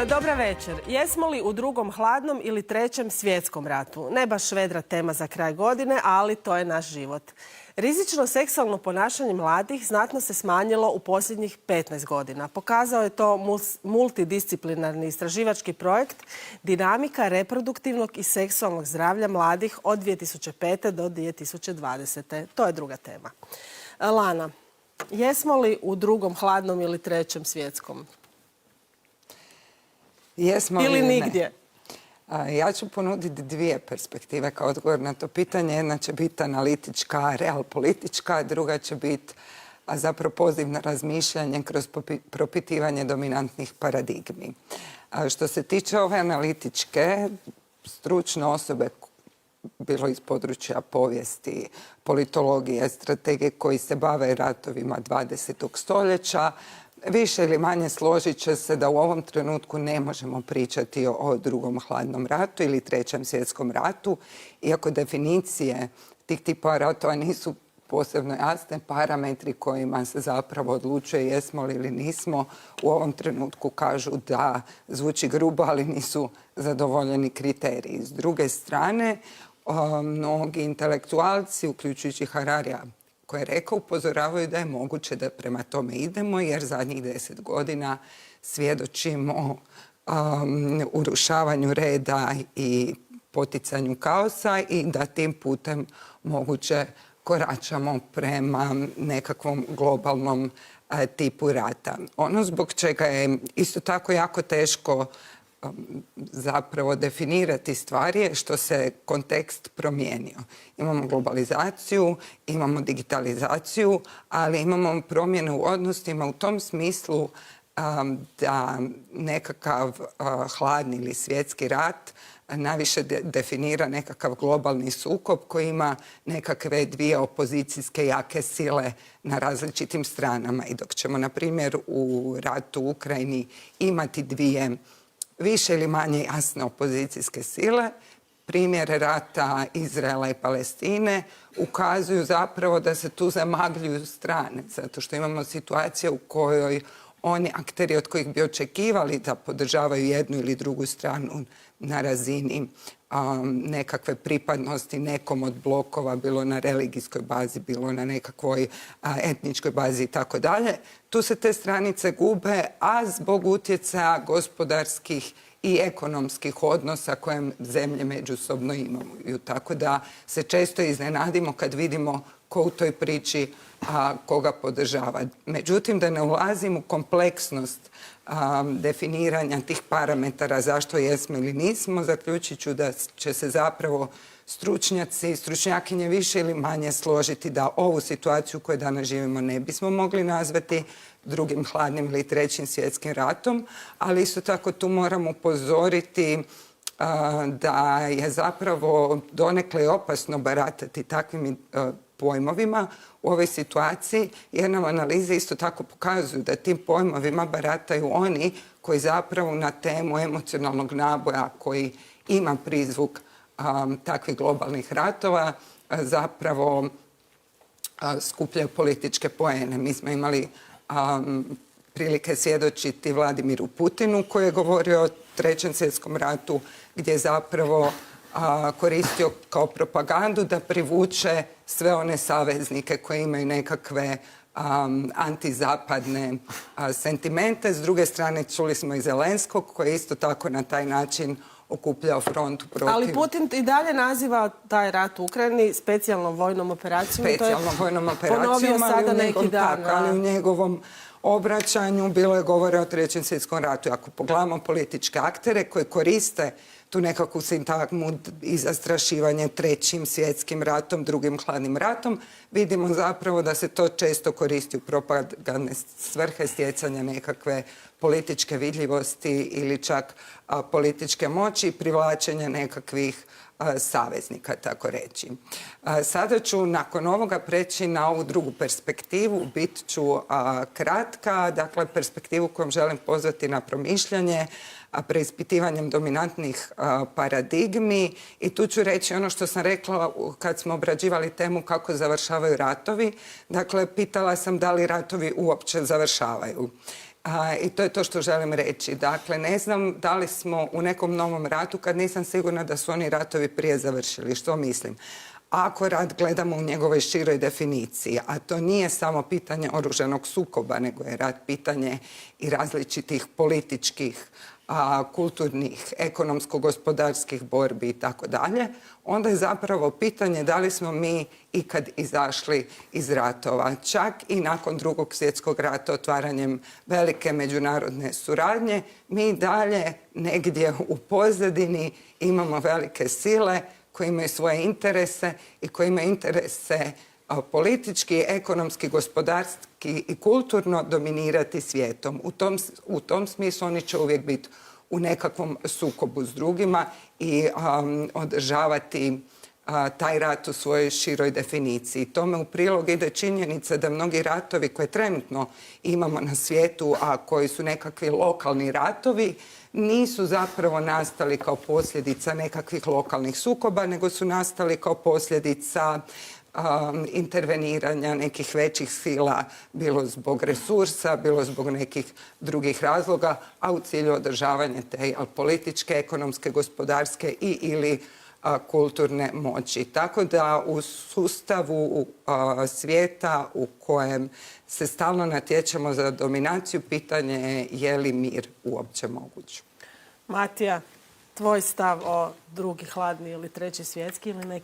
Dobra večer. Jesmo li u drugom hladnom ili trećem svjetskom ratu? Ne baš vedra tema za kraj godine, ali to je naš život. Rizično seksualno ponašanje mladih znatno se smanjilo u posljednjih 15 godina. Pokazao je to multidisciplinarni istraživački projekt Dinamika reproduktivnog i seksualnog zdravlja mladih od 2005. do 2020. To je druga tema. Lana, jesmo li u drugom hladnom ili trećem svjetskom? Jesmo ili nigdje? Ja ću ponuditi dvije perspektive kao odgovor na to pitanje. Jedna će biti analitička, realpolitička, druga će biti zapravo poziv na razmišljanje kroz propitivanje dominantnih paradigmi. Što se tiče ove analitičke, stručne osobe, bilo iz područja povijesti, politologije, strategije koji se bave ratovima 20. stoljeća, više ili manje složit će se da u ovom trenutku ne možemo pričati o drugom hladnom ratu ili trećem svjetskom ratu, iako definicije tih tipova ratova nisu posebno jasne, parametri kojima se zapravo odlučuje jesmo li ili nismo, u ovom trenutku kažu da zvuči grubo, ali nisu zadovoljeni kriteriji. S druge strane, mnogi intelektualci, uključujući Hararija, koji je rekao, upozoravaju da je moguće da prema tome idemo, jer zadnjih 10 godina svjedočimo urušavanju reda i poticanju kaosa i da tim putem moguće koračamo prema nekakvom globalnom tipu rata. Ono zbog čega je isto tako jako teško zapravo definirati stvari je što se kontekst promijenio. Imamo globalizaciju, imamo digitalizaciju, ali imamo promjene u odnosima u tom smislu da nekakav hladni ili svjetski rat najviše definira nekakav globalni sukob koji ima nekakve dvije opozicijske jake sile na različitim stranama. I dok ćemo, na primjer, u ratu u Ukrajini imati dvije više ili manje jasne opozicijske sile, primjere rata Izraela i Palestine ukazuju zapravo da se tu zamagljuju strane, zato što imamo situaciju u kojoj oni akteri od kojih bi očekivali da podržavaju jednu ili drugu stranu na razini nekakve pripadnosti nekom od blokova, bilo na religijskoj bazi, bilo na nekakvoj etničkoj bazi i tako dalje. Tu se te stranice gube, a zbog utjecaja gospodarskih i ekonomskih odnosa koje zemlje međusobno imaju. Tako da se često iznenadimo kad vidimo ko u toj priči koga podržava. Međutim, da ne ulazim u kompleksnost definiranja tih parametara zašto jesmo ili nismo, zaključit ću da će se zapravo stručnjakinje više ili manje složiti da ovu situaciju u kojoj danas živimo ne bismo mogli nazvati drugim hladnim ili trećim svjetskim ratom, ali isto tako tu moramo upozoriti da je zapravo donekle opasno baratati takvim pojmovima u ovoj situaciji, jer nam analize isto tako pokazuju da tim pojmovima barataju oni koji zapravo na temu emocionalnog naboja koji ima prizvuk takvih globalnih ratova zapravo skupljaju političke poene. Mi smo imali prilike svjedočiti Vladimiru Putinu koji je govorio o trećem svjetskom ratu gdje je zapravo koristio kao propagandu da privuče sve one saveznike koji imaju nekakve antizapadne sentimente. S druge strane, čuli smo i Zelenskog koji je isto tako na taj način okupljao frontu protiv... Ali Putin i dalje naziva taj rat u Ukrajini specijalnom vojnom operacijom. Specijalnom vojnom operacijom, ponovio sada neki dan. Ali u njegovom obraćanju bilo je govore o trećem svjetskom ratu. Ako pogledamo političke aktere koji koriste tu nekakvu sintagmu i zastrašivanje trećim svjetskim ratom, drugim hladnim ratom, vidimo zapravo da se to često koristi u propagandne svrhe stjecanja nekakve političke vidljivosti ili čak političke moći i privlačenja nekakvih saveznika, tako reći. Sada ću nakon ovoga preći na ovu drugu perspektivu. Bit ću kratka, dakle perspektivu kojom želim pozvati na promišljanje, preispitivanjem dominantnih paradigmi. I tu ću reći ono što sam rekla kad smo obrađivali temu kako završavaju ratovi. Dakle, pitala sam da li ratovi uopće završavaju. I to je to što želim reći. Dakle, ne znam da li smo u nekom novom ratu kad nisam sigurna da su oni ratovi prije završili. Što mislim? Ako rat gledamo u njegovoj široj definiciji, a to nije samo pitanje oružanog sukoba, nego je rat pitanje i različitih političkih, kulturnih, ekonomsko-gospodarskih borbi i tako dalje, onda je zapravo pitanje da li smo mi ikad izašli iz ratova. Čak i nakon Drugog svjetskog rata otvaranjem velike međunarodne suradnje, mi dalje negdje u pozadini imamo velike sile koji imaju svoje interese i koji imaju interese politički, ekonomski, gospodarski i kulturno dominirati svijetom. U tom smislu oni će uvijek biti u nekakvom sukobu s drugima i održavati taj rat u svojoj široj definiciji. Tome u prilog ide činjenica da mnogi ratovi koje trenutno imamo na svijetu, a koji su nekakvi lokalni ratovi, nisu zapravo nastali kao posljedica nekakvih lokalnih sukoba, nego su nastali kao posljedica interveniranja nekih većih sila, bilo zbog resursa, bilo zbog nekih drugih razloga, a u cilju održavanja te političke, ekonomske, gospodarske i ili kulturne moći. Tako da u sustavu svijeta u kojem se stalno natječemo za dominaciju, pitanje je li mir uopće moguć. Matija, tvoj stav o drugi hladni ili treći svjetski ili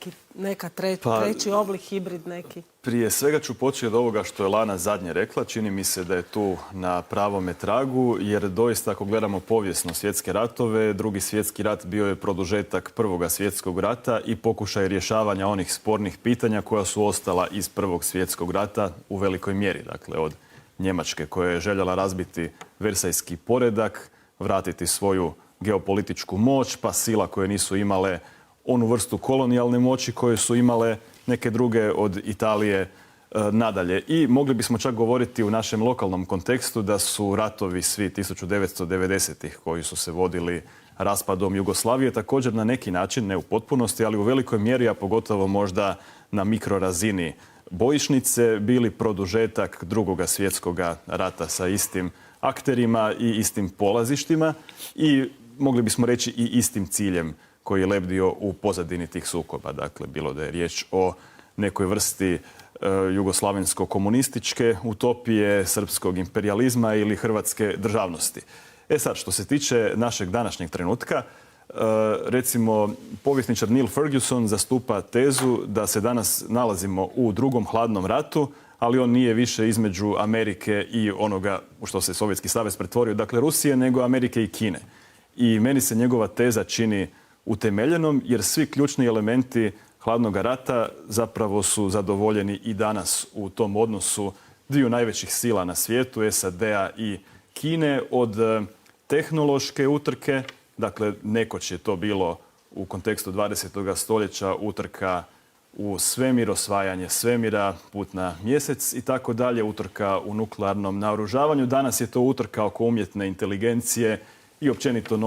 treći oblik, hibrid neki? Prije svega ću početi od ovoga što je Lana zadnje rekla. Čini mi se da je tu na pravome tragu, jer doista ako gledamo povijesno svjetske ratove, Drugi svjetski rat bio je produžetak Prvoga svjetskog rata i pokušaj rješavanja onih spornih pitanja koja su ostala iz Prvog svjetskog rata u velikoj mjeri. Dakle, od Njemačke koja je željela razbiti versajski poredak, vratiti svoju geopolitičku moć, pa sila koje nisu imale onu vrstu kolonijalne moći koje su imale neke druge od Italije nadalje. I mogli bismo čak govoriti u našem lokalnom kontekstu da su ratovi svi 1990-ih koji su se vodili raspadom Jugoslavije također na neki način, ne u potpunosti, ali u velikoj mjeri, a pogotovo možda na mikrorazini bojišnice, bili produžetak Drugoga svjetskog rata sa istim akterima i istim polazištima i mogli bismo reći i istim ciljem koji je lebdio u pozadini tih sukoba. Dakle, bilo da je riječ o nekoj vrsti jugoslavensko-komunističke utopije, srpskog imperijalizma ili hrvatske državnosti. Sad, što se tiče našeg današnjeg trenutka, recimo, povjesničar Neil Ferguson zastupa tezu da se danas nalazimo u drugom hladnom ratu, ali on nije više između Amerike i onoga u što se Sovjetski savez pretvorio, dakle Rusije, nego Amerike i Kine. I meni se njegova teza čini utemeljenom, jer svi ključni elementi hladnog rata zapravo su zadovoljeni i danas u tom odnosu dviju najvećih sila na svijetu, SAD-a i Kine, od tehnološke utrke, dakle nekoć je to bilo u kontekstu 20. stoljeća utrka u svemir, osvajanje svemira, put na mjesec i tako dalje, utrka u nuklearnom naoružavanju. Danas je to utrka oko umjetne inteligencije i općenito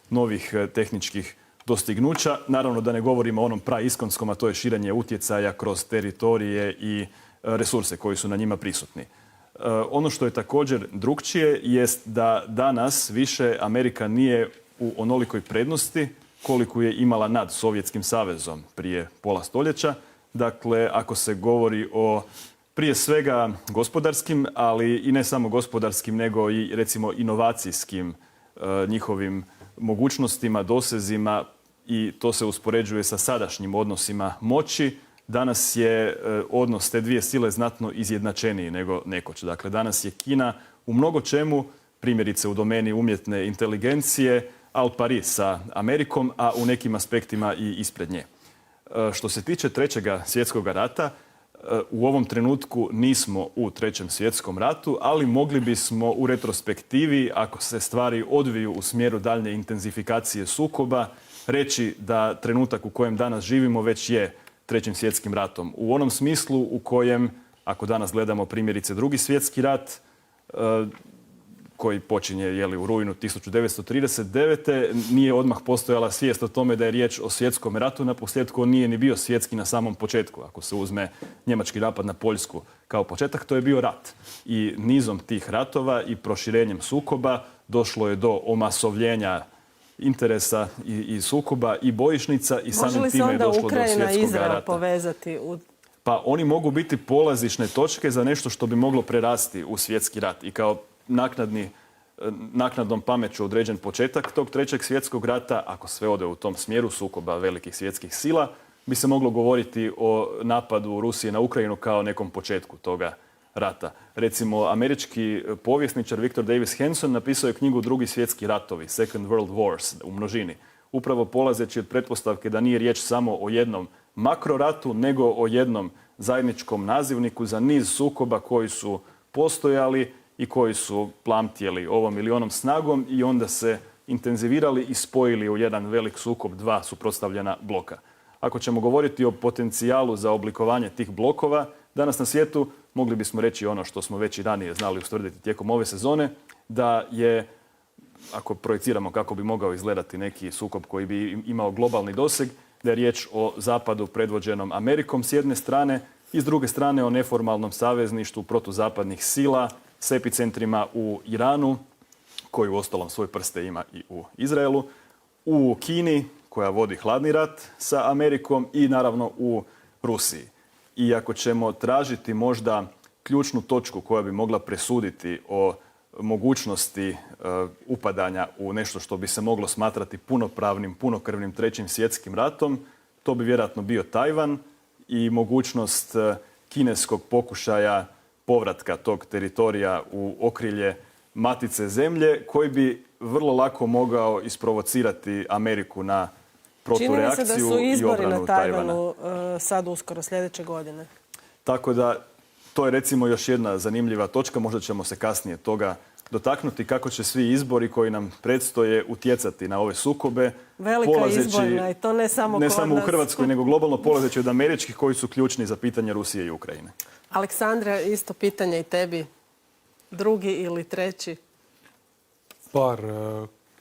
novih tehničkih dostignuća. Naravno da ne govorimo o onom praiskonskom, a to je širenje utjecaja kroz teritorije i resurse koji su na njima prisutni. Ono što je također drukčije jest da danas više Amerika nije u onolikoj prednosti koliko je imala nad Sovjetskim savezom prije pola stoljeća. Dakle, ako se govori o prije svega gospodarskim, ali i ne samo gospodarskim, nego i recimo inovacijskim njihovim mogućnostima, dosezima, i to se uspoređuje sa sadašnjim odnosima moći. Danas je odnos te dvije sile znatno izjednačeniji nego nekoć. Dakle, danas je Kina u mnogo čemu, primjerice u domeni umjetne inteligencije, al pari sa Amerikom, a u nekim aspektima i ispred nje. Što se tiče Trećega svjetskog rata, u ovom trenutku nismo u Trećem svjetskom ratu, ali mogli bismo u retrospektivi, ako se stvari odviju u smjeru daljnje intenzifikacije sukoba, reći da trenutak u kojem danas živimo već je Trećim svjetskim ratom. U onom smislu u kojem, ako danas gledamo primjerice Drugi svjetski rat, koji počinje u rujnu 1939. nije odmah postojala svijest o tome da je riječ o svjetskom ratu. Naposljetku on nije ni bio svjetski na samom početku. Ako se uzme njemački napad na Poljsku kao početak, to je bio rat. I nizom tih ratova i proširenjem sukoba došlo je do omasovljenja interesa i sukoba i bojišnica i samim time je došlo do svjetskog rata. Može li se onda Ukrajina i Izrael povezati Pa oni mogu biti polazišne točke za nešto što bi moglo prerasti u svjetski rat i kao naknadnom pameću određen početak tog trećeg svjetskog rata, ako sve ode u tom smjeru sukoba velikih svjetskih sila, bi se moglo govoriti o napadu Rusije na Ukrajinu kao nekom početku toga rata. Recimo, američki povjesničar Victor Davis Hanson napisao je knjigu Drugi svjetski ratovi, Second World Wars, u množini. Upravo polazeći od pretpostavke da nije riječ samo o jednom makroratu, nego o jednom zajedničkom nazivniku za niz sukoba koji su postojali i koji su plamtjeli ovom ili onom snagom i onda se intenzivirali i spojili u jedan velik sukob dva suprotstavljena bloka. Ako ćemo govoriti o potencijalu za oblikovanje tih blokova, danas na svijetu mogli bismo reći ono što smo već i ranije znali ustvrditi tijekom ove sezone, da je, ako projiciramo kako bi mogao izgledati neki sukob koji bi imao globalni doseg, da je riječ o zapadu predvođenom Amerikom s jedne strane i s druge strane o neformalnom savezništvu protuzapadnih sila s epicentrima u Iranu, koji uostalom svoj prste ima i u Izraelu, u Kini, koja vodi hladni rat sa Amerikom i naravno u Rusiji. I ako ćemo tražiti možda ključnu točku koja bi mogla presuditi o mogućnosti upadanja u nešto što bi se moglo smatrati punopravnim, punokrvnim trećim svjetskim ratom, to bi vjerojatno bio Tajvan i mogućnost kineskog pokušaja povratka tog teritorija u okrilje matice zemlje, koji bi vrlo lako mogao isprovocirati Ameriku na protureakciju i obranu Tajvana. Čini mi se da su izbori na Tajvanu sad uskoro, sljedeće godine. Tako da, to je recimo još jedna zanimljiva točka, možda ćemo se kasnije toga dotaknuti, kako će svi izbori koji nam predstoje utjecati na ove sukobe. Velika izborna i to ne samo ne samo u Hrvatskoj, nego globalno polazeći od američkih koji su ključni za pitanje Rusije i Ukrajine. Aleksandra, isto pitanje i tebi. Drugi ili treći? Par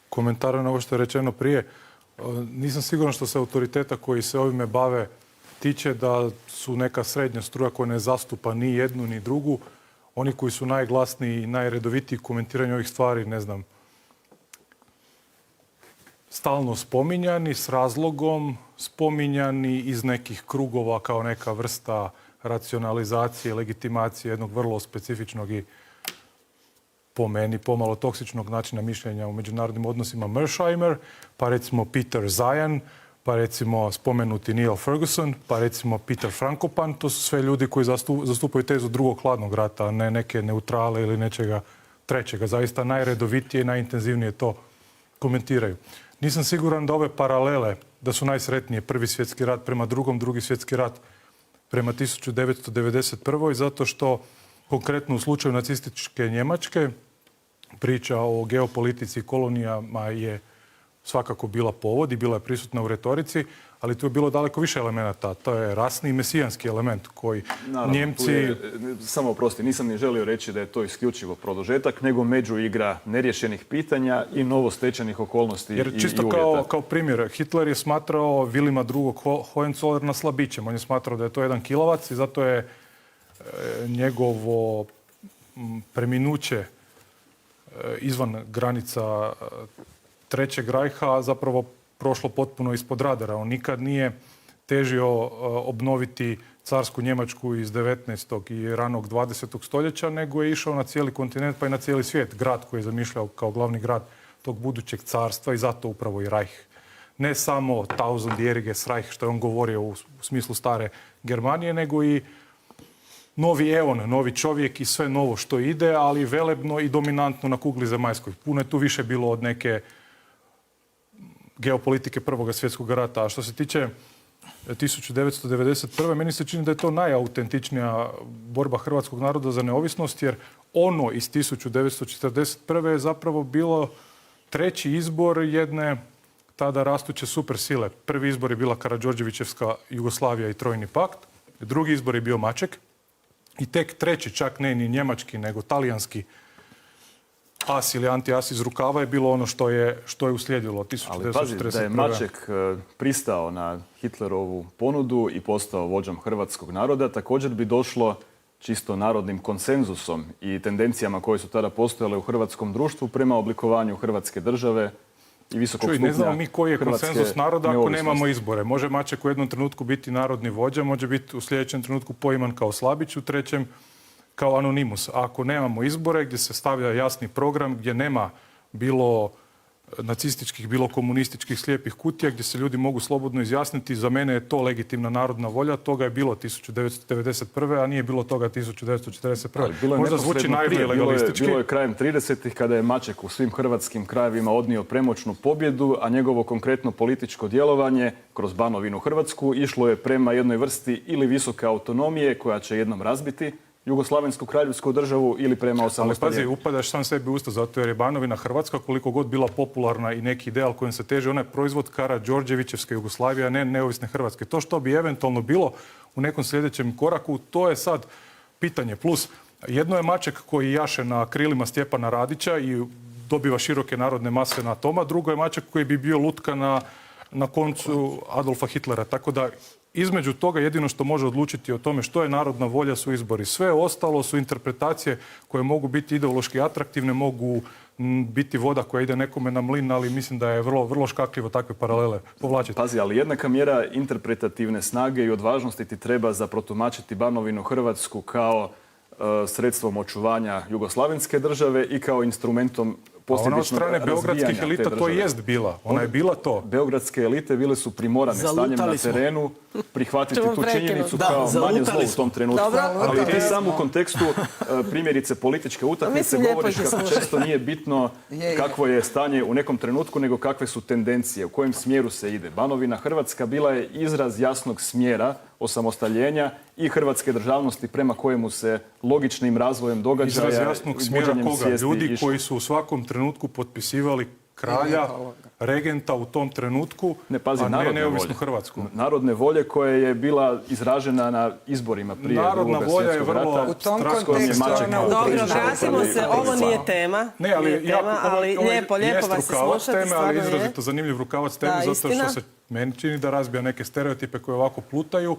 komentara na ovo što je rečeno prije. Nisam siguran što se autoriteta koji se ovime bave tiče da su neka srednja struja koja ne zastupa ni jednu ni drugu. Oni koji su najglasniji i najredovitiji komentiranju ovih stvari, ne znam, stalno spominjani, s razlogom spominjani iz nekih krugova kao neka vrsta racionalizacije, legitimacije jednog vrlo specifičnog i po meni pomalo toksičnog načina mišljenja u međunarodnim odnosima Mersheimer, pa recimo Peter Zeihan, pa recimo spomenuti Neil Ferguson, pa recimo Peter Frankopan. To su sve ljudi koji zastupaju tezu drugog hladnog rata, a ne neke neutrale ili nečega trećega. Zaista najredovitije i najintenzivnije to komentiraju. Nisam siguran da ove paralele, da su najsretnije prvi svjetski rat prema drugom, drugi svjetski rat prema 1991. zato što konkretno u slučaju nacističke Njemačke priča o geopolitici i kolonijama je svakako bila povod i bila je prisutna u retorici, ali tu je bilo daleko više elemenata. To je rasni i mesijanski element koji naravno, Njemci... Samo oprosti, nisam ni želio reći da je to isključivo produžetak, nego međuigra nerješenih pitanja i novostečenih okolnosti i uvjeta. Jer čisto kao primjer, Hitler je smatrao Vilima II. Hohenzollern slabićem. On je smatrao da je to jedan kilavac i zato je njegovo preminuće izvan granica Trećeg rajha zapravo prošlo potpuno ispod radara. On nikad nije težio obnoviti carsku Njemačku iz 19. i ranog 20. stoljeća, nego je išao na cijeli kontinent pa i na cijeli svijet. Grad koji je zamišljao kao glavni grad tog budućeg carstva i zato upravo i Reich. Ne samo Tausendjähriges Reich, što je on govorio u smislu stare Germanije, nego i novi eon, novi čovjek i sve novo što ide, ali velebno i dominantno na kugli zemaljskoj. Puno je tu više bilo od neke geopolitike Prvog svjetskog rata. A što se tiče 1991. meni se čini da je to najautentičnija borba hrvatskog naroda za neovisnost, jer ono iz 1941. je zapravo bilo treći izbor jedne tada rastuće supersile. Prvi izbor je bila Karađorđevićevska Jugoslavija i Trojni pakt. Drugi izbor je bio Maček. I tek treći, čak ne ni njemački, nego talijanski as ili anti-as iz rukava je bilo ono što je uslijedilo Ali pazi, da je 1941. Maček pristao na Hitlerovu ponudu i postao vođom hrvatskog naroda, također bi došlo čisto narodnim konsenzusom i tendencijama koje su tada postojale u hrvatskom društvu prema oblikovanju Hrvatske države i visokog stupnja ne znamo mi koji je konsenzus hrvatske naroda ako neovisnosti. nemamo izbore. Može Maček u jednom trenutku biti narodni vođa, može biti u sljedećem trenutku poiman kao Slabić, u trećem kao Anonimus. A ako nemamo izbore gdje se stavlja jasni program, gdje nema bilo nacističkih, bilo komunističkih slijepih kutija, gdje se ljudi mogu slobodno izjasniti, za mene je to legitimna narodna volja. Toga je bilo 1991. a nije bilo toga 1941. Bilo je Možda zvuči neposredno naivno i prije. legalistički. Bilo je krajem 30-ih kada je Maček u svim hrvatskim krajevima odnio premoćnu pobjedu, a njegovo konkretno političko djelovanje kroz Banovinu Hrvatsku išlo je prema jednoj vrsti ili visoke autonomije koja će jednom razbiti Jugoslavensku kraljevsku državu ili prema Ali osamostaljenju. pazi, upadaš sam sebi u usta, zato jer je Banovina Hrvatska, koliko god bila popularna i neki ideal kojim se teže, ona je proizvod Karađorđevićevske Jugoslavije, a ne neovisne Hrvatske. To što bi eventualno bilo u nekom sljedećem koraku, to je sad pitanje. Plus, jedno je Maček koji jaše na krilima Stjepana Radića i dobiva široke narodne mase na toma, drugo je Maček koji bi bio lutka na koncu Adolfa Hitlera. Tako da između toga jedino što može odlučiti o tome što je narodna volja su izbori. Sve ostalo su interpretacije koje mogu biti ideološki atraktivne, mogu biti voda koja ide nekome na mlin, ali mislim da je vrlo škakljivo takve paralele povlačiti. Pazi, ali jednaka mjera interpretativne snage i odvažnosti ti treba za protumačiti Banovinu Hrvatsku kao sredstvom očuvanja jugoslavenske države i kao instrumentom posljedičnog Ona od strane beogradskih elita to jest bila. Ona je bila to. Beogradske elite bile su primorane stanjem na terenu prihvatiti tu činjenicu kao manje zlo u tom trenutku. Ali ti samo u kontekstu primjerice političke utakmice govoriš kako često nije bitno kakvo je stanje u nekom trenutku, nego kakve su tendencije, u kojem smjeru se ide. Banovina Hrvatska bila je izraz jasnog smjera osamostaljenja i hrvatske državnosti prema kojemu se logičnim razvojem događaja izraz jasnog smjera koga? Ljudi koji su u svakom trenutku potpisivali kralja, regenta u tom trenutku, a ne neovisnu Hrvatsku. Narodne volje koja je bila izražena na izborima prije Drugog svjetskog rata. U tom kontekstu Dobro, vratimo se, ovo nije tema. Ne, ali lijepo vas se slušati, teme, ali izrazito zanimljiv rukavac teme, zato što istina. se meni čini da razbija neke stereotipe koje ovako plutaju,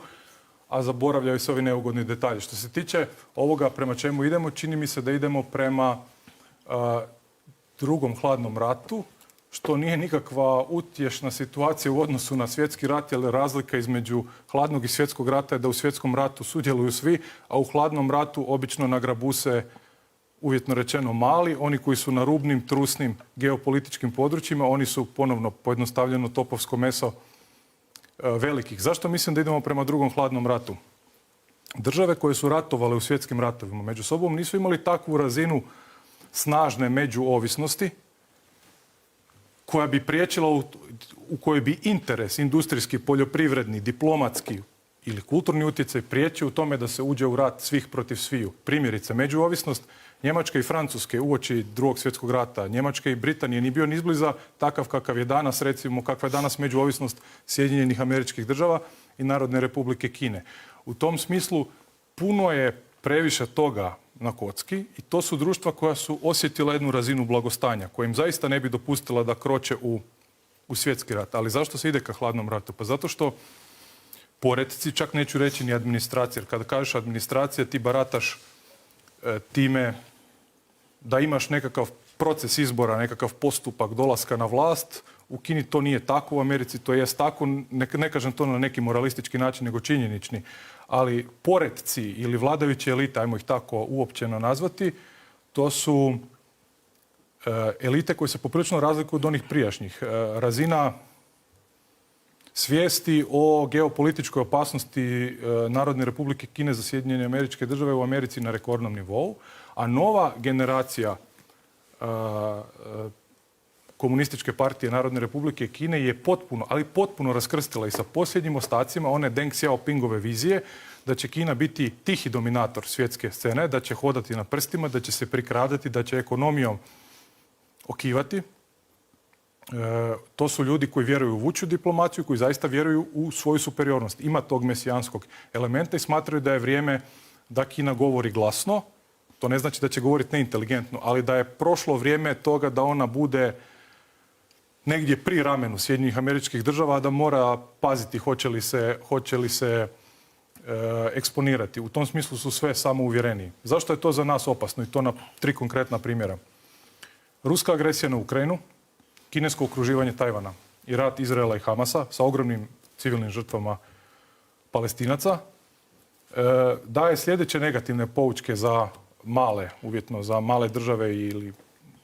a zaboravljaju se ovi neugodni detalji. Što se tiče ovoga prema čemu idemo, čini mi se da idemo prema drugom hladnom ratu, što nije nikakva utješna situacija u odnosu na svjetski rat, jer razlika između hladnog i svjetskog rata je da u svjetskom ratu sudjeluju svi, a u hladnom ratu obično nagrabuse, uvjetno rečeno, mali. Oni koji su na rubnim, trusnim geopolitičkim područjima, oni su ponovno pojednostavljeno topovsko meso velikih. Zašto mislim da idemo prema drugom hladnom ratu? Države koje su ratovale u svjetskim ratovima među sobom nisu imali takvu razinu snažne međuovisnosti koja bi priječila, u kojoj bi interes industrijski, poljoprivredni, diplomatski ili kulturni utjecaj priječio u tome da se uđe u rat svih protiv sviju. Primjerice, međuovisnost Njemačke i Francuske uoči Drugog svjetskog rata, Njemačke i Britanije nije bio ni izbliza takav kakav je danas, recimo kakva je danas međuovisnost Sjedinjenih Američkih Država i Narodne Republike Kine. U tom smislu puno je previše toga na kocki i to su društva koja su osjetila jednu razinu blagostanja, koja im zaista ne bi dopustila da kroče u svjetski rat. Ali zašto se ide ka hladnom ratu? Pa zato što poredci, čak neću reći ni administracija, jer kada kažeš administracija ti barataš time da imaš nekakav proces izbora, nekakav postupak dolaska na vlast. U Kini to nije tako, u Americi to jest tako. Ne kažem to na neki moralistički način, nego činjenični. Ali poredci ili vladajuće elite, ajmo ih tako uopćeno nazvati, to su elite koje se poprilično razlikuju od onih prijašnjih. Razina svijesti o geopolitičkoj opasnosti Narodne Republike Kine za Sjedinjene Američke Države u Americi na rekordnom nivou, a nova generacija Komunističke partije Narodne Republike Kine je potpuno raskrstila i sa posljednjim ostacima one Deng Xiaopingove vizije da će Kina biti tihi dominator svjetske scene, da će hodati na prstima, da će se prikradati, da će ekonomijom okivati. To su ljudi koji vjeruju u vuču diplomaciju, koji zaista vjeruju u svoju superiornost. Ima tog mesijanskog elementa i smatraju da je vrijeme da Kina govori glasno To ne znači da će govoriti neinteligentno, ali da je prošlo vrijeme toga da ona bude negdje pri ramenu Sjedinjenih Američkih Država, da mora paziti hoće li se eksponirati. U tom smislu su sve samo uvjereniji. Zašto je to za nas opasno? I to na 3 konkretna primjera. Ruska agresija na Ukrajinu, kinesko okruživanje Tajvana i rat Izraela i Hamasa sa ogromnim civilnim žrtvama Palestinaca daje sljedeće negativne poučke za male, uvjetno za male države ili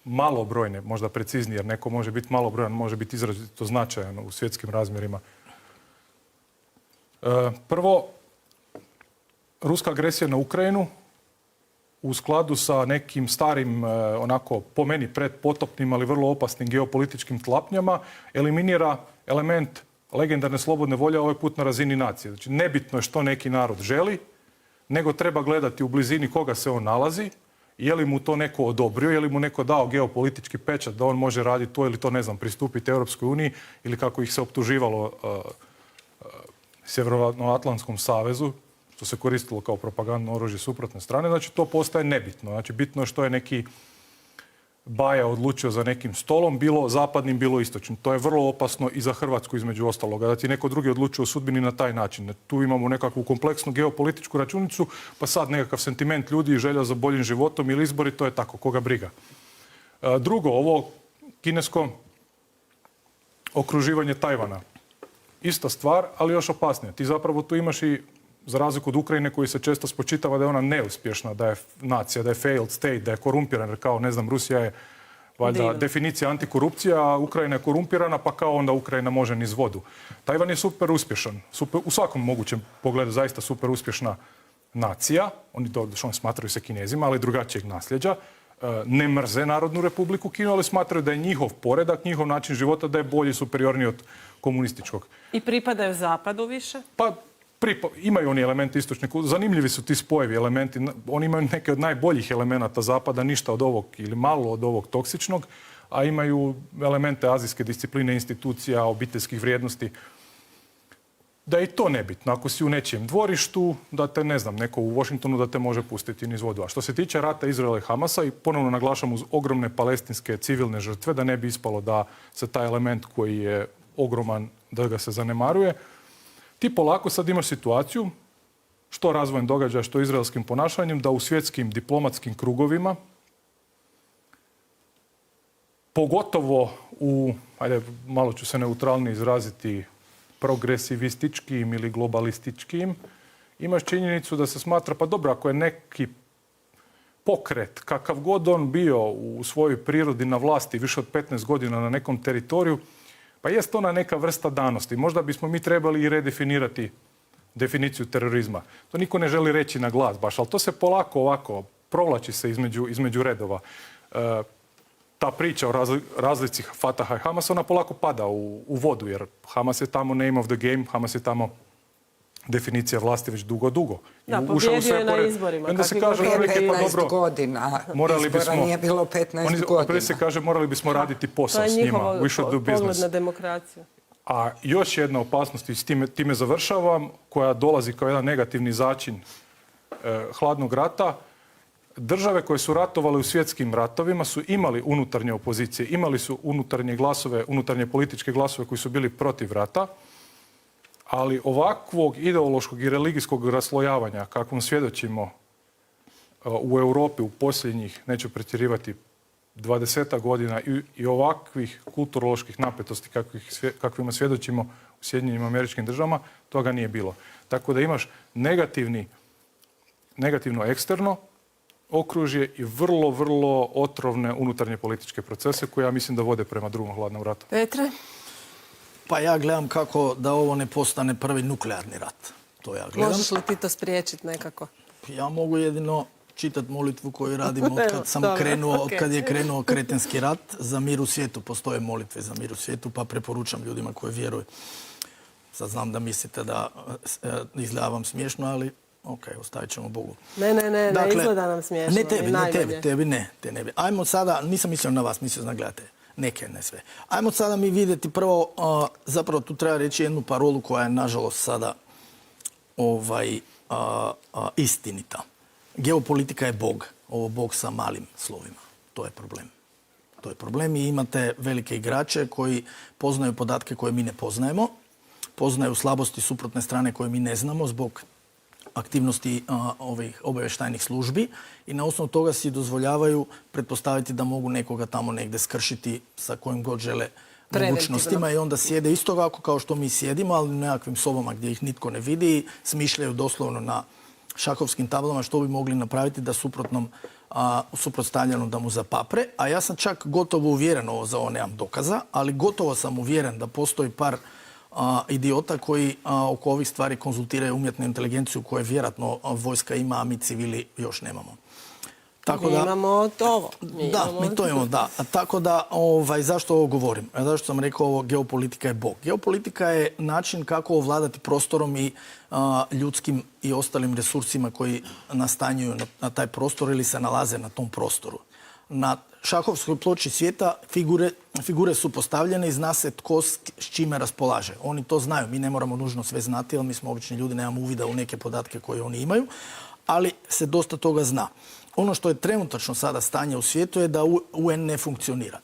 malobrojne, možda preciznije, jer neko može biti malobrojan, može biti izrazito značajan u svjetskim razmjerima. Prvo, ruska agresija na Ukrajinu u skladu sa nekim starim, onako po meni predpotopnim, ali vrlo opasnim geopolitičkim tlapnjama, eliminira element legendarne slobodne volje, ovaj put na razini nacije. Znači, nebitno je što neki narod želi, nego treba gledati u blizini koga se on nalazi, je li mu to neko odobrio, je li mu neko dao geopolitički pečat da on može raditi to ili to, ne znam, pristupiti Europskoj uniji, ili kako ih se optuživalo Sjevernoatlantskom savezu, što se koristilo kao propagandno oružje suprotne strane. Znači, to postaje nebitno. Znači, bitno je što je neki baja odlučio za nekim stolom, bilo zapadnim, bilo istočnim. To je vrlo opasno i za Hrvatsku, između ostaloga, da ti neko drugi odlučuje o sudbini na taj način. Tu imamo nekakvu kompleksnu geopolitičku računicu, pa sad nekakav sentiment ljudi i želja za boljim životom ili izbori, to je tako, koga briga. Drugo, ovo kinesko okruživanje Tajvana. Ista stvar, ali još opasnija. Ti zapravo tu imaš i, za razliku od Ukrajine, koji se često spočitava da je ona neuspješna, da je nacija, da je failed state, da je korumpirana, jer kao, ne znam, Rusija je valjda definicija antikorupcija, a Ukrajina je korumpirana, pa kao onda Ukrajina može niz vodu. Tajvan je super uspješan, u svakom mogućem pogledu zaista super uspješna nacija. Oni smatraju se Kinezima, ali drugačijeg nasljeđa. Ne mrze Narodnu republiku Kinu, ali smatraju da je njihov poredak, njihov način života, da je bolji i superiorniji od komunističkog. I pripadaju zapadu više? Pa imaju oni elementi istočne. Zanimljivi su ti spojevi elementi. Oni imaju neke od najboljih elemenata zapada, ništa od ovog ili malo od ovog toksičnog, a imaju elemente azijske discipline, institucija, obiteljskih vrijednosti. Da je i to nebitno. Ako si u nečijem dvorištu, da te, ne znam, neko u Washingtonu da te može pustiti niz vodu. A što se tiče rata Izraela i Hamasa, i ponovno naglašam uz ogromne palestinske civilne žrtve, da ne bi ispalo da se taj element koji je ogroman, da ga se zanemaruje, ti polako sad imaš situaciju, što razvojem događaja, što izraelskim ponašanjem, da u svjetskim diplomatskim krugovima, pogotovo u, ajde, malo ću se neutralnije izraziti, progresivističkim ili globalističkim, imaš činjenicu da se smatra, pa dobro, ako je neki pokret, kakav god on bio u svojoj prirodi na vlasti više od 15 godina na nekom teritoriju, pa jest ona neka vrsta danosti. Možda bismo mi trebali i redefinirati definiciju terorizma. To niko ne želi reći na glas baš, ali to se polako ovako provlači se između redova. Ta priča o razlici Fataha i Hamasa, ona polako pada u vodu, jer Hamas je tamo name of the game, Hamas je tamo definicija vlasti već dugo. Da, pobjedio je na izborima. Onda se kaže, 15 godina. Izbora nije bilo 15 godina. Prije se kaže, morali bismo raditi posao s njima. We should do business. To je njihov pogled na demokraciju. A još jedna opasnost, i s time završavam, koja dolazi kao jedan negativni začin hladnog rata. Države koje su ratovale u svjetskim ratovima su imali unutarnje opozicije, imali su unutarnje političke glasove koji su bili protiv rata, ali ovakvog ideološkog i religijskog raslojavanja kakvom svjedočimo u Europi u posljednjih, neću pretjerivati, 20 godina i ovakvih kulturoloških napetosti kakvima svjedočimo u Sjedinjenim Američkim Državama, toga nije bilo. Tako da imaš negativno eksterno okružje i vrlo, vrlo otrovne unutarnje političke procese koje ja mislim da vode prema drugom hladnom ratu. Petre? Pa ja gledam kako da ovo ne postane prvi nuklearni rat. To ja gledam. Možeš li ti to spriječiti nekako? Ja mogu jedino čitati molitvu koju radim od kad je krenuo kretenski rat za mir u svijetu. Postoje molitve za mir u svijetu, pa preporučam ljudima koji vjeruju. Sad znam da mislite da izgledavam smiješno, ali ok, ostavit ćemo Bogu. Ne izgleda nam smiješno. Ne tebi ne. Ajmo sada, nisam mislio na vas, mislio na gledatelje. Neke, ne sve. Ajmo sada mi vidjeti prvo, zapravo tu treba reći jednu parolu koja je nažalost sada istinita. Geopolitika je Bog. ovo Bog sa malim slovima. To je problem. To je problem i imate velike igrače koji poznaju podatke koje mi ne poznajemo, poznaju slabosti suprotne strane koje mi ne znamo zbog aktivnosti ovih obavještajnih službi i na osnovu toga si dozvoljavaju pretpostaviti da mogu nekoga tamo negdje skršiti sa kojim god žele mogućnostima i onda sjede isto ovako kao što mi sjedimo, ali u nekakvim sobama gdje ih nitko ne vidi i smišljaju doslovno na šahovskim tablama što bi mogli napraviti da suprotstavljeno da mu zapapre. A ja sam čak gotovo uvjeren, za ovo nemam dokaza, ali gotovo sam uvjeren da postoji par idiota koji oko ovih stvari konzultiraju umjetnu inteligenciju koje vjerojatno vojska ima, a mi civili još nemamo. Tako da, imamo to. Mi to imamo, da. Tako da, zašto ovo govorim? Zašto sam rekao ovo, geopolitika je Bog? Geopolitika je način kako ovladati prostorom i ljudskim i ostalim resursima koji nastanjuju na taj prostor ili se nalaze na tom prostoru. Na šahovskoj ploči svijeta figure su postavljene i zna se tko s čime raspolaže. Oni to znaju, mi ne moramo nužno sve znati, ali mi smo obični ljudi, nemamo uvida u neke podatke koje oni imaju, ali se dosta toga zna. Ono što je trenutačno sada stanje u svijetu je da UN ne funkcionira.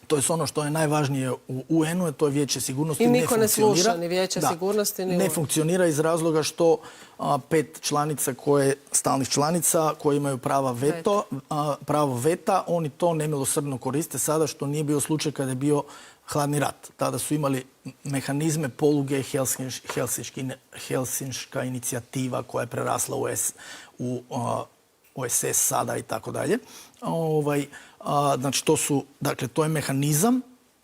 To je ono što je najvažnije u UN-u, to je Vijeće sigurnosti. I niko ne sluša, ni Vijeće sigurnosti, ni UN. Ne funkcionira iz razloga što 5 članica stalnih članica koje imaju pravo veta, oni to nemilosrdno koriste sada, što nije bio slučaj kada je bio hladni rat. Tada su imali mehanizme, poluge, Helsinška inicijativa koja je prerasla u OSS sada i tako dalje. Znači, to je mehanizam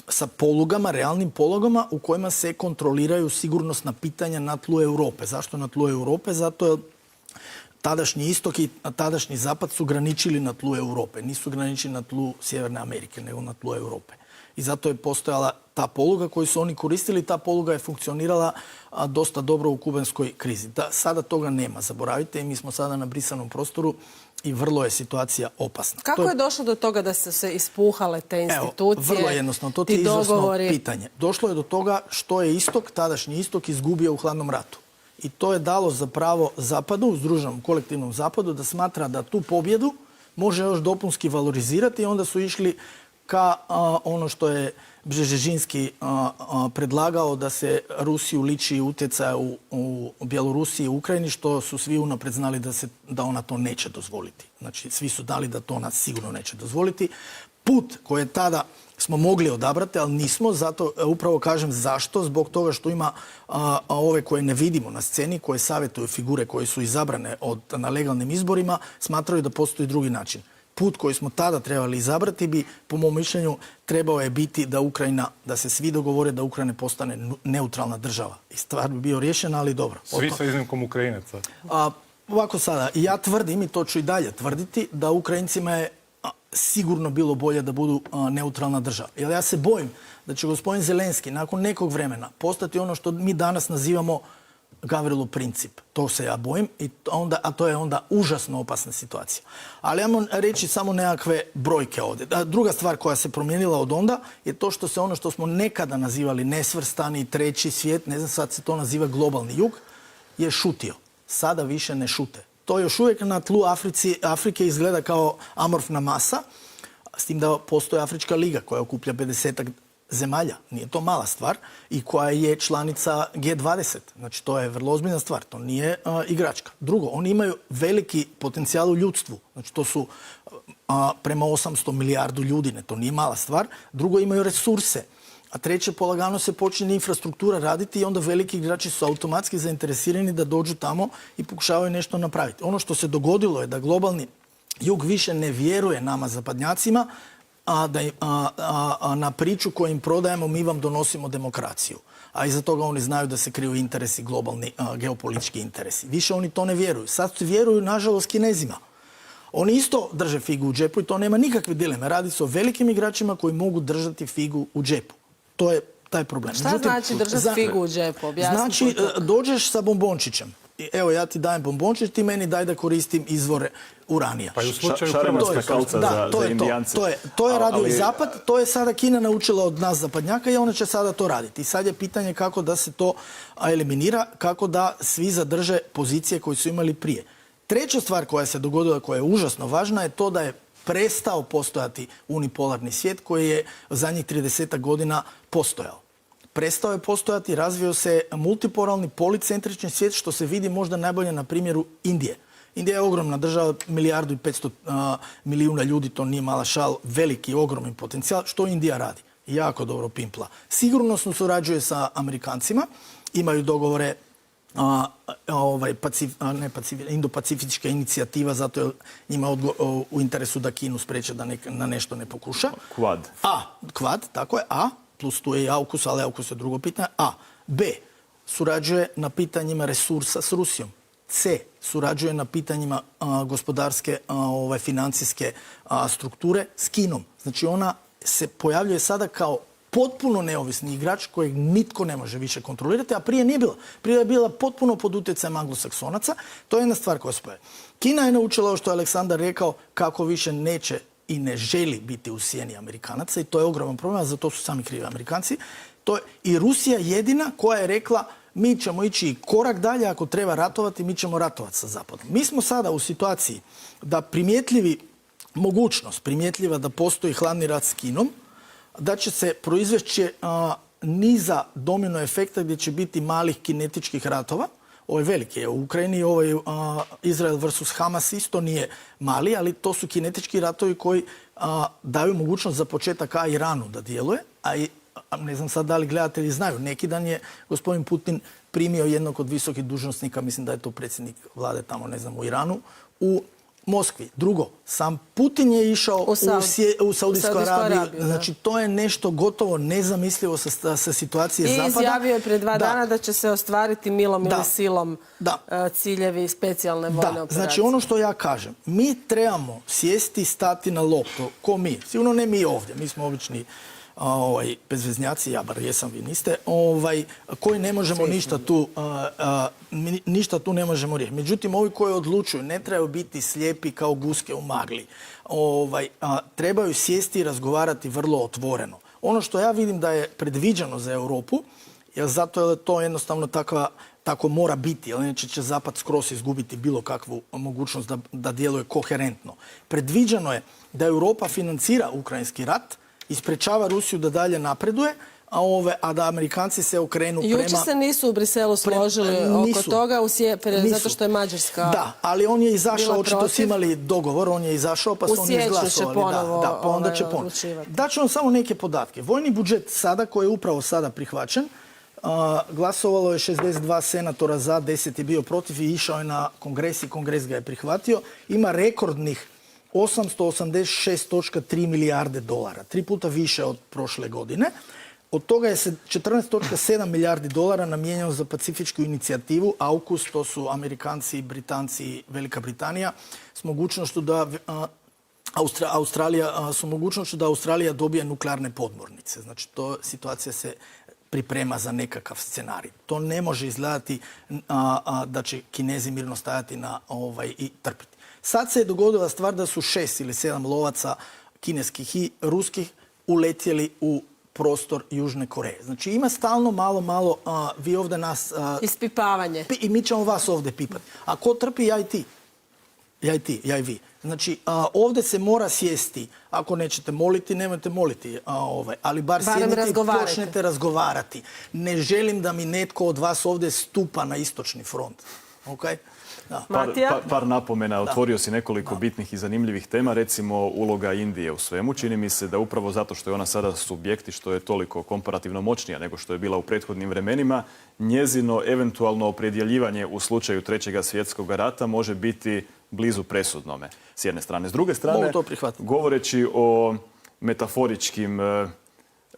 sa polugama, realnim polugama u kojima se kontroliraju sigurnosna pitanja na tlu Europe. Zašto na tlu Europe? Zato je tadašnji istok i tadašnji zapad su graničili na tlu Europe. Nisu graničili na tlu Sjeverne Amerike, nego na tlu Europe. I zato je postojala ta poluga koju su oni koristili. Ta poluga je funkcionirala dosta dobro u kubanskoj krizi. Sada toga nema, zaboravite. I mi smo sada na brisanom prostoru i vrlo je situacija opasna. Kako je došlo do toga da su se ispuhale te institucije? Vrlo jednostavno, to ti je izvrsno pitanje. Došlo je do toga što je tadašnji istok izgubio u hladnom ratu. I to je dalo za pravo Zapadu, združenom kolektivnom Zapadu, da smatra da tu pobjedu može još dopunski valorizirati i onda su išli ka ono što je Bžežinski predlagao da se Rusiju liči utjecaja u Bjelorusiji i Ukrajini, što su svi unaprijed znali da ona to neće dozvoliti. Znači, svi su dali da to ona sigurno neće dozvoliti. Put koji je tada smo mogli odabrati, ali nismo, zato upravo kažem zašto, zbog toga što ima ove koje ne vidimo na sceni, koje savjetuju figure koje su izabrane na legalnim izborima, smatraju da postoji drugi način. Put koji smo tada trebali izabrati bi, po mom mišljenju, trebao je biti da se svi dogovore da Ukrajina postane neutralna država. I stvar bi bio riješena, ali dobro. Svi sa iznimkom Ukrajinaca. Ovako sada, ja tvrdim i to ću i dalje tvrditi da Ukrajincima je sigurno bilo bolje da budu neutralna država. Jer ja se bojim da će gospodin Zelenski nakon nekog vremena postati ono što mi danas nazivamo Gavrilov princip. To se ja bojim, a to je onda užasno opasna situacija. Ali ja moram reći samo nekakve brojke ovdje. Druga stvar koja se promijenila od onda je to što se ono što smo nekada nazivali nesvrstani, treći svijet, ne znam, sad se to naziva globalni jug, je šutio. Sada više ne šute. To još uvijek na tlu Afrike izgleda kao amorfna masa, s tim da postoji Afrička liga koja okuplja 50 zemalja. Nije to mala stvar i koja je članica G20. Znači, to je vrlo ozbiljna stvar. To nije igračka. Drugo, oni imaju veliki potencijal u ljudstvu. Znači, to su prema 800 milijardu ljudi. To nije mala stvar. Drugo, imaju resurse. A treće, polagano se počinje infrastruktura raditi i onda veliki igrači su automatski zainteresirani da dođu tamo i pokušavaju nešto napraviti. Ono što se dogodilo je da globalni jug više ne vjeruje nama zapadnjacima, na priču koju im prodajemo mi vam donosimo demokraciju. A iza toga oni znaju da se kriju interesi, globalni geopolitički interesi. Više oni to ne vjeruju. Sad vjeruju, nažalost, Kinezima. Oni isto drže figu u džepu i to nema nikakve dileme. Radi se o velikim igračima koji mogu držati figu u džepu. To je taj problem. Šta znači držati figu u džepu? Znači, dođeš sa bombončićem. Evo, ja ti dajem bombončić, ti meni daj da koristim izvore uranija. Pa i u slučaju šaremarska kalca za Indijance. To je radio i Zapad, to je sada Kina naučila od nas zapadnjaka i ona će sada to raditi. I sad je pitanje kako da se to eliminira, kako da svi zadrže pozicije koje su imali prije. Treća stvar koja se dogodila, koja je užasno važna, je to da je prestao postojati unipolarni svijet koji je zadnjih 30 godina postojao. Prestao je postojati, razvio se multipolarni policentrični svijet, što se vidi možda najbolje na primjeru Indije. Indija je ogromna država, 1,5 milijuna ljudi, to nije mala šal, veliki, ogromni potencijal. Što Indija radi? Jako dobro pimpla. Sigurnosno surađuje sa Amerikancima, imaju dogovore Indo-pacifička inicijativa, zato je njima u interesu da Kinu spreče da na nešto ne pokuša. Quad. Quad, tako je. A, plus tu je i AUKUS, ali AUKUS je drugo pitanje. A. B. Surađuje na pitanjima resursa s Rusijom. C. Surađuje na pitanjima gospodarske, financijske strukture s Kinom. Znači ona se pojavljuje sada kao potpuno neovisni igrač kojeg nitko ne može više kontrolirati, a prije nije bila. Prije je bila potpuno pod utjecajem anglosaksonaca. To je jedna stvar koja se pojavlja. Kina je naučila, ovo što je Aleksandar rekao, kako više neće i ne želi biti u sjeni Amerikanaca i to je ogroman problem, a za to su sami krivi Amerikanci. To je i Rusija jedina koja je rekla mi ćemo ići korak dalje, ako treba ratovati, mi ćemo ratovati sa Zapadom. Mi smo sada u situaciji da primjetljiva da postoji hladni rat s Kinom, da će se proizvesti niza domino efekta gdje će biti malih kinetičkih ratova. Ovo je veliki. U Ukrajini ovaj Izrael versus Hamas isto nije mali, ali to su kinetički ratovi koji daju mogućnost za početak Iranu da djeluje. A ne znam sad da li gledatelji znaju. Neki dan je gospodin Putin primio jednog od visokih dužnosnika, mislim da je to predsjednik vlade tamo, ne znam, u Iranu, u Moskvi. Drugo, sam Putin je išao u Saudijsku Arabiju. Znači, to je nešto gotovo nezamislivo sa situacije Zapada. I izjavio je prije 2 dana da će se ostvariti milom ili silom ciljevi specijalne vojne operacije. Znači, ono što ja kažem, mi trebamo sjesti, stati na loptu. Ko mi? Sigurno ne mi ovdje. Mi smo obični bezveznjaci, ja bar jesam, vi niste, koji ne možemo ništa tu ne možemo riješiti. Međutim, ovi koji odlučuju ne trebaju biti slijepi kao guske u magli. Trebaju sjesti i razgovarati vrlo otvoreno. Ono što ja vidim da je predviđeno za Europu, jer zato je to jednostavno tako mora biti, jer inače će Zapad skroz izgubiti bilo kakvu mogućnost da djeluje koherentno. Predviđeno je da Europa financira ukrajinski rat, isprečava Rusiju da dalje napreduje, a da Amerikanci se okrenu prema... Jučer se nisu u Briselu složili oko toga, zato što je Mađarska... Da, ali on je izašao, očito su imali dogovor, on je izašao pa su oni izglasovali. Pa onda će ponovo. Daću vam samo neke podatke. Vojni budžet sada, koji je upravo sada prihvaćen, glasovalo je 62 senatora za, 10 je bio protiv i išao je na kongres i kongres ga je prihvatio. Ima rekordnih 886,3 milijarde dolara, 3 puta više od prošle godine. Od toga je 14,7 milijardi dolara namijenjeno za pacifičku inicijativu AUKUS, to su Amerikanci, Britanci i Velika Britanija, s mogućnošću da Australija dobije nuklearne podmornice. Znači, situacija se priprema za nekakav scenarij. To ne može izgledati da će Kinezi mirno stajati i trpiti. Sad se je dogodila stvar da su 6 ili 7 lovaca kineskih i ruskih uletjeli u prostor Južne Koreje. Znači ima stalno malo, vi ovdje nas... Ispipavanje. I mi ćemo vas ovdje pipati. A ko trpi, ja i ti. Ja i vi. Znači, ovdje se mora sjesti. Ako nećete moliti, nemojte moliti. Ali barem sjedite i počnete razgovarati. Ne želim da mi netko od vas ovdje stupa na istočni front. Okay? Par napomena, otvorio si nekoliko bitnih i zanimljivih tema, recimo uloga Indije u svemu. Čini mi se da upravo zato što je ona sada subjekt i što je toliko komparativno moćnija nego što je bila u prethodnim vremenima, njezino eventualno opredjeljivanje u slučaju Trećega svjetskog rata može biti blizu presudnome, s jedne strane. S druge strane, govoreći o metaforičkim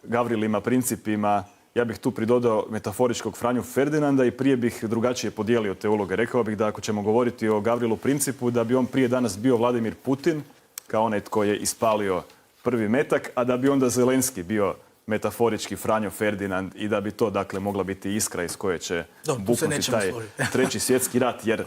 Gavrilima principima, ja bih tu pridodao metaforičkog Franju Ferdinanda i prije bih drugačije podijelio te uloge. Rekao bih da ako ćemo govoriti o Gavrilu principu, da bi on prije danas bio Vladimir Putin, kao onaj tko je ispalio prvi metak, a da bi onda Zelenski bio metaforički Franjo Ferdinand i da bi to, dakle, mogla biti iskra iz koje će buknuti taj Treći svjetski rat. Jer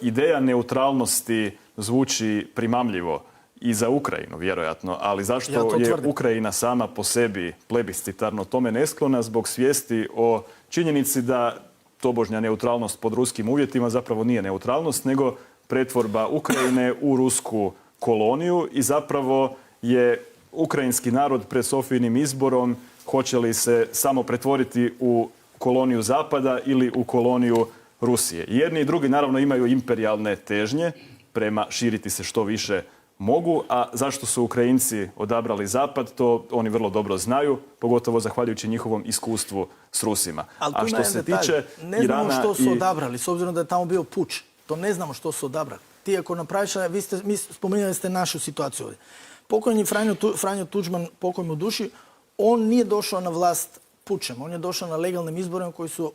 ideja neutralnosti zvuči primamljivo i za Ukrajinu, vjerojatno, ali zašto je Ukrajina sama po sebi plebiscitarno tome nesklona zbog svijesti o činjenici da tobožnja neutralnost pod ruskim uvjetima zapravo nije neutralnost, nego pretvorba Ukrajine u rusku koloniju i zapravo je ukrajinski narod pred Sofijnim izborom hoće li se samo pretvoriti u koloniju Zapada ili u koloniju Rusije. Jedni i drugi naravno imaju imperijalne težnje prema širiti se što više mogu, a zašto su Ukrajinci odabrali Zapad, to oni vrlo dobro znaju, pogotovo zahvaljujući njihovom iskustvu s Rusima. Ali A što se tiče ne znamo Irana što su odabrali, s obzirom da je tamo bio puč. To ne znamo što su odabrali. Ti ako napraviš, spominjali ste našu situaciju ovdje. Pokojni Franjo Tuđman, pokoj mu u duši, on nije došao na vlast pučem. On je došao na legalnim izborima koji su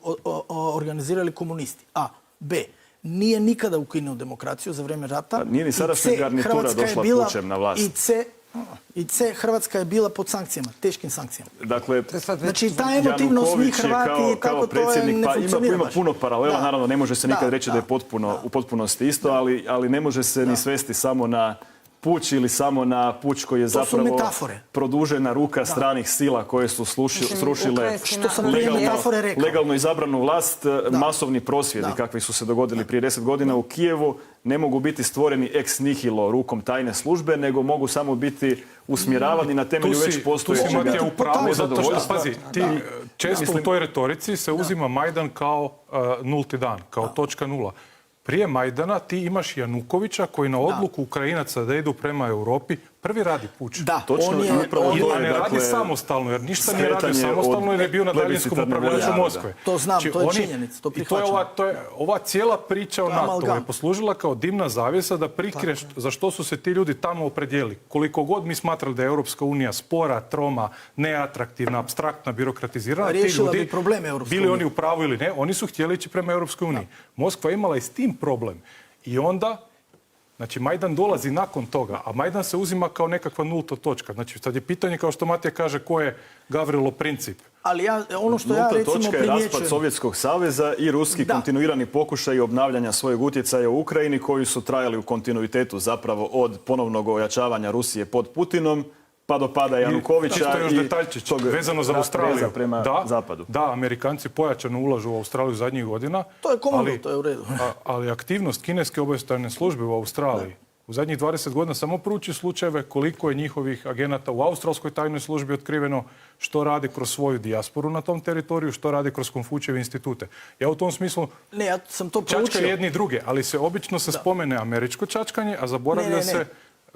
organizirali komunisti. A. B. Nije nikada ukinuo demokraciju za vrijeme rata. Nije ni sadašnja garnitura došla pučem na vlast. I C. Hrvatska je bila pod sankcijama, teškim sankcijama. Dakle, znači, ta emotivnost mi Hrvati i tako to je ne funkcionira ima baš. puno paralela, naravno ne može se nikad reći da je u potpunosti isto, ali ne može se ni svesti samo na puč ili samo na puč koji je zapravo produžena ruka stranih sila koje su srušile legalno izabranu vlast. Masovni prosvjedi kakvi su se dogodili prije 10 godina u Kijevu ne mogu biti stvoreni ex nihilo rukom tajne službe, nego mogu samo biti usmjeravani na temelju već postojećeg nezadovoljstva. Pazi, često u toj retorici se uzima Majdan kao nulti dan, kao točka nula. Prije Majdana ti imaš Janukovića koji na odluku Ukrajinaca da idu prema Europi prvi radi puč. Da, on ne radi samostalno, jer ništa nije radio samostalno jer je bio na daljinskom upravljaču Moskve. To znam, to je činjenica, to prihvaćam. Ova cijela priča o NATO je poslužila kao dimna zavjesa da prikrije za što su se ti ljudi tamo opredijelili. Koliko god mi smatrali da je Europska unija spora, troma, neatraktivna, apstraktna, birokratizirana, ti ljudi, bili oni u pravu ili ne, oni su htjeli ići prema Europskoj uniji. Moskva je imala i s tim problem. I onda, znači, Majdan dolazi nakon toga, a Majdan se uzima kao nekakva nulta točka. Znači, sad je pitanje, kao što Matija kaže, ko je Gavrilo princip. Ali ono što ja recimo primjećujem... Nulta točka je raspad Sovjetskog saveza i ruski kontinuirani pokušaj obnavljanja svojeg utjecaja u Ukrajini koji su trajali u kontinuitetu zapravo od ponovnog ojačavanja Rusije pod Putinom pa do pada Janukovića i detaljčić, vezano za Australiju. Prema zapadu. Da, Amerikanci pojačano ulažu u Australiju zadnjih godina. To je komodno, to je u redu. Ali aktivnost kineske obavještajne službe u Australiji u zadnjih 20 godina samo prouči slučajeve koliko je njihovih agenata u australskoj tajnoj službi otkriveno, što radi kroz svoju dijasporu na tom teritoriju, što radi kroz Konfučijeve institute. Ja u tom smislu čačka jedni i druge, ali se obično se spomene američko čačkanje, a zaboravlja se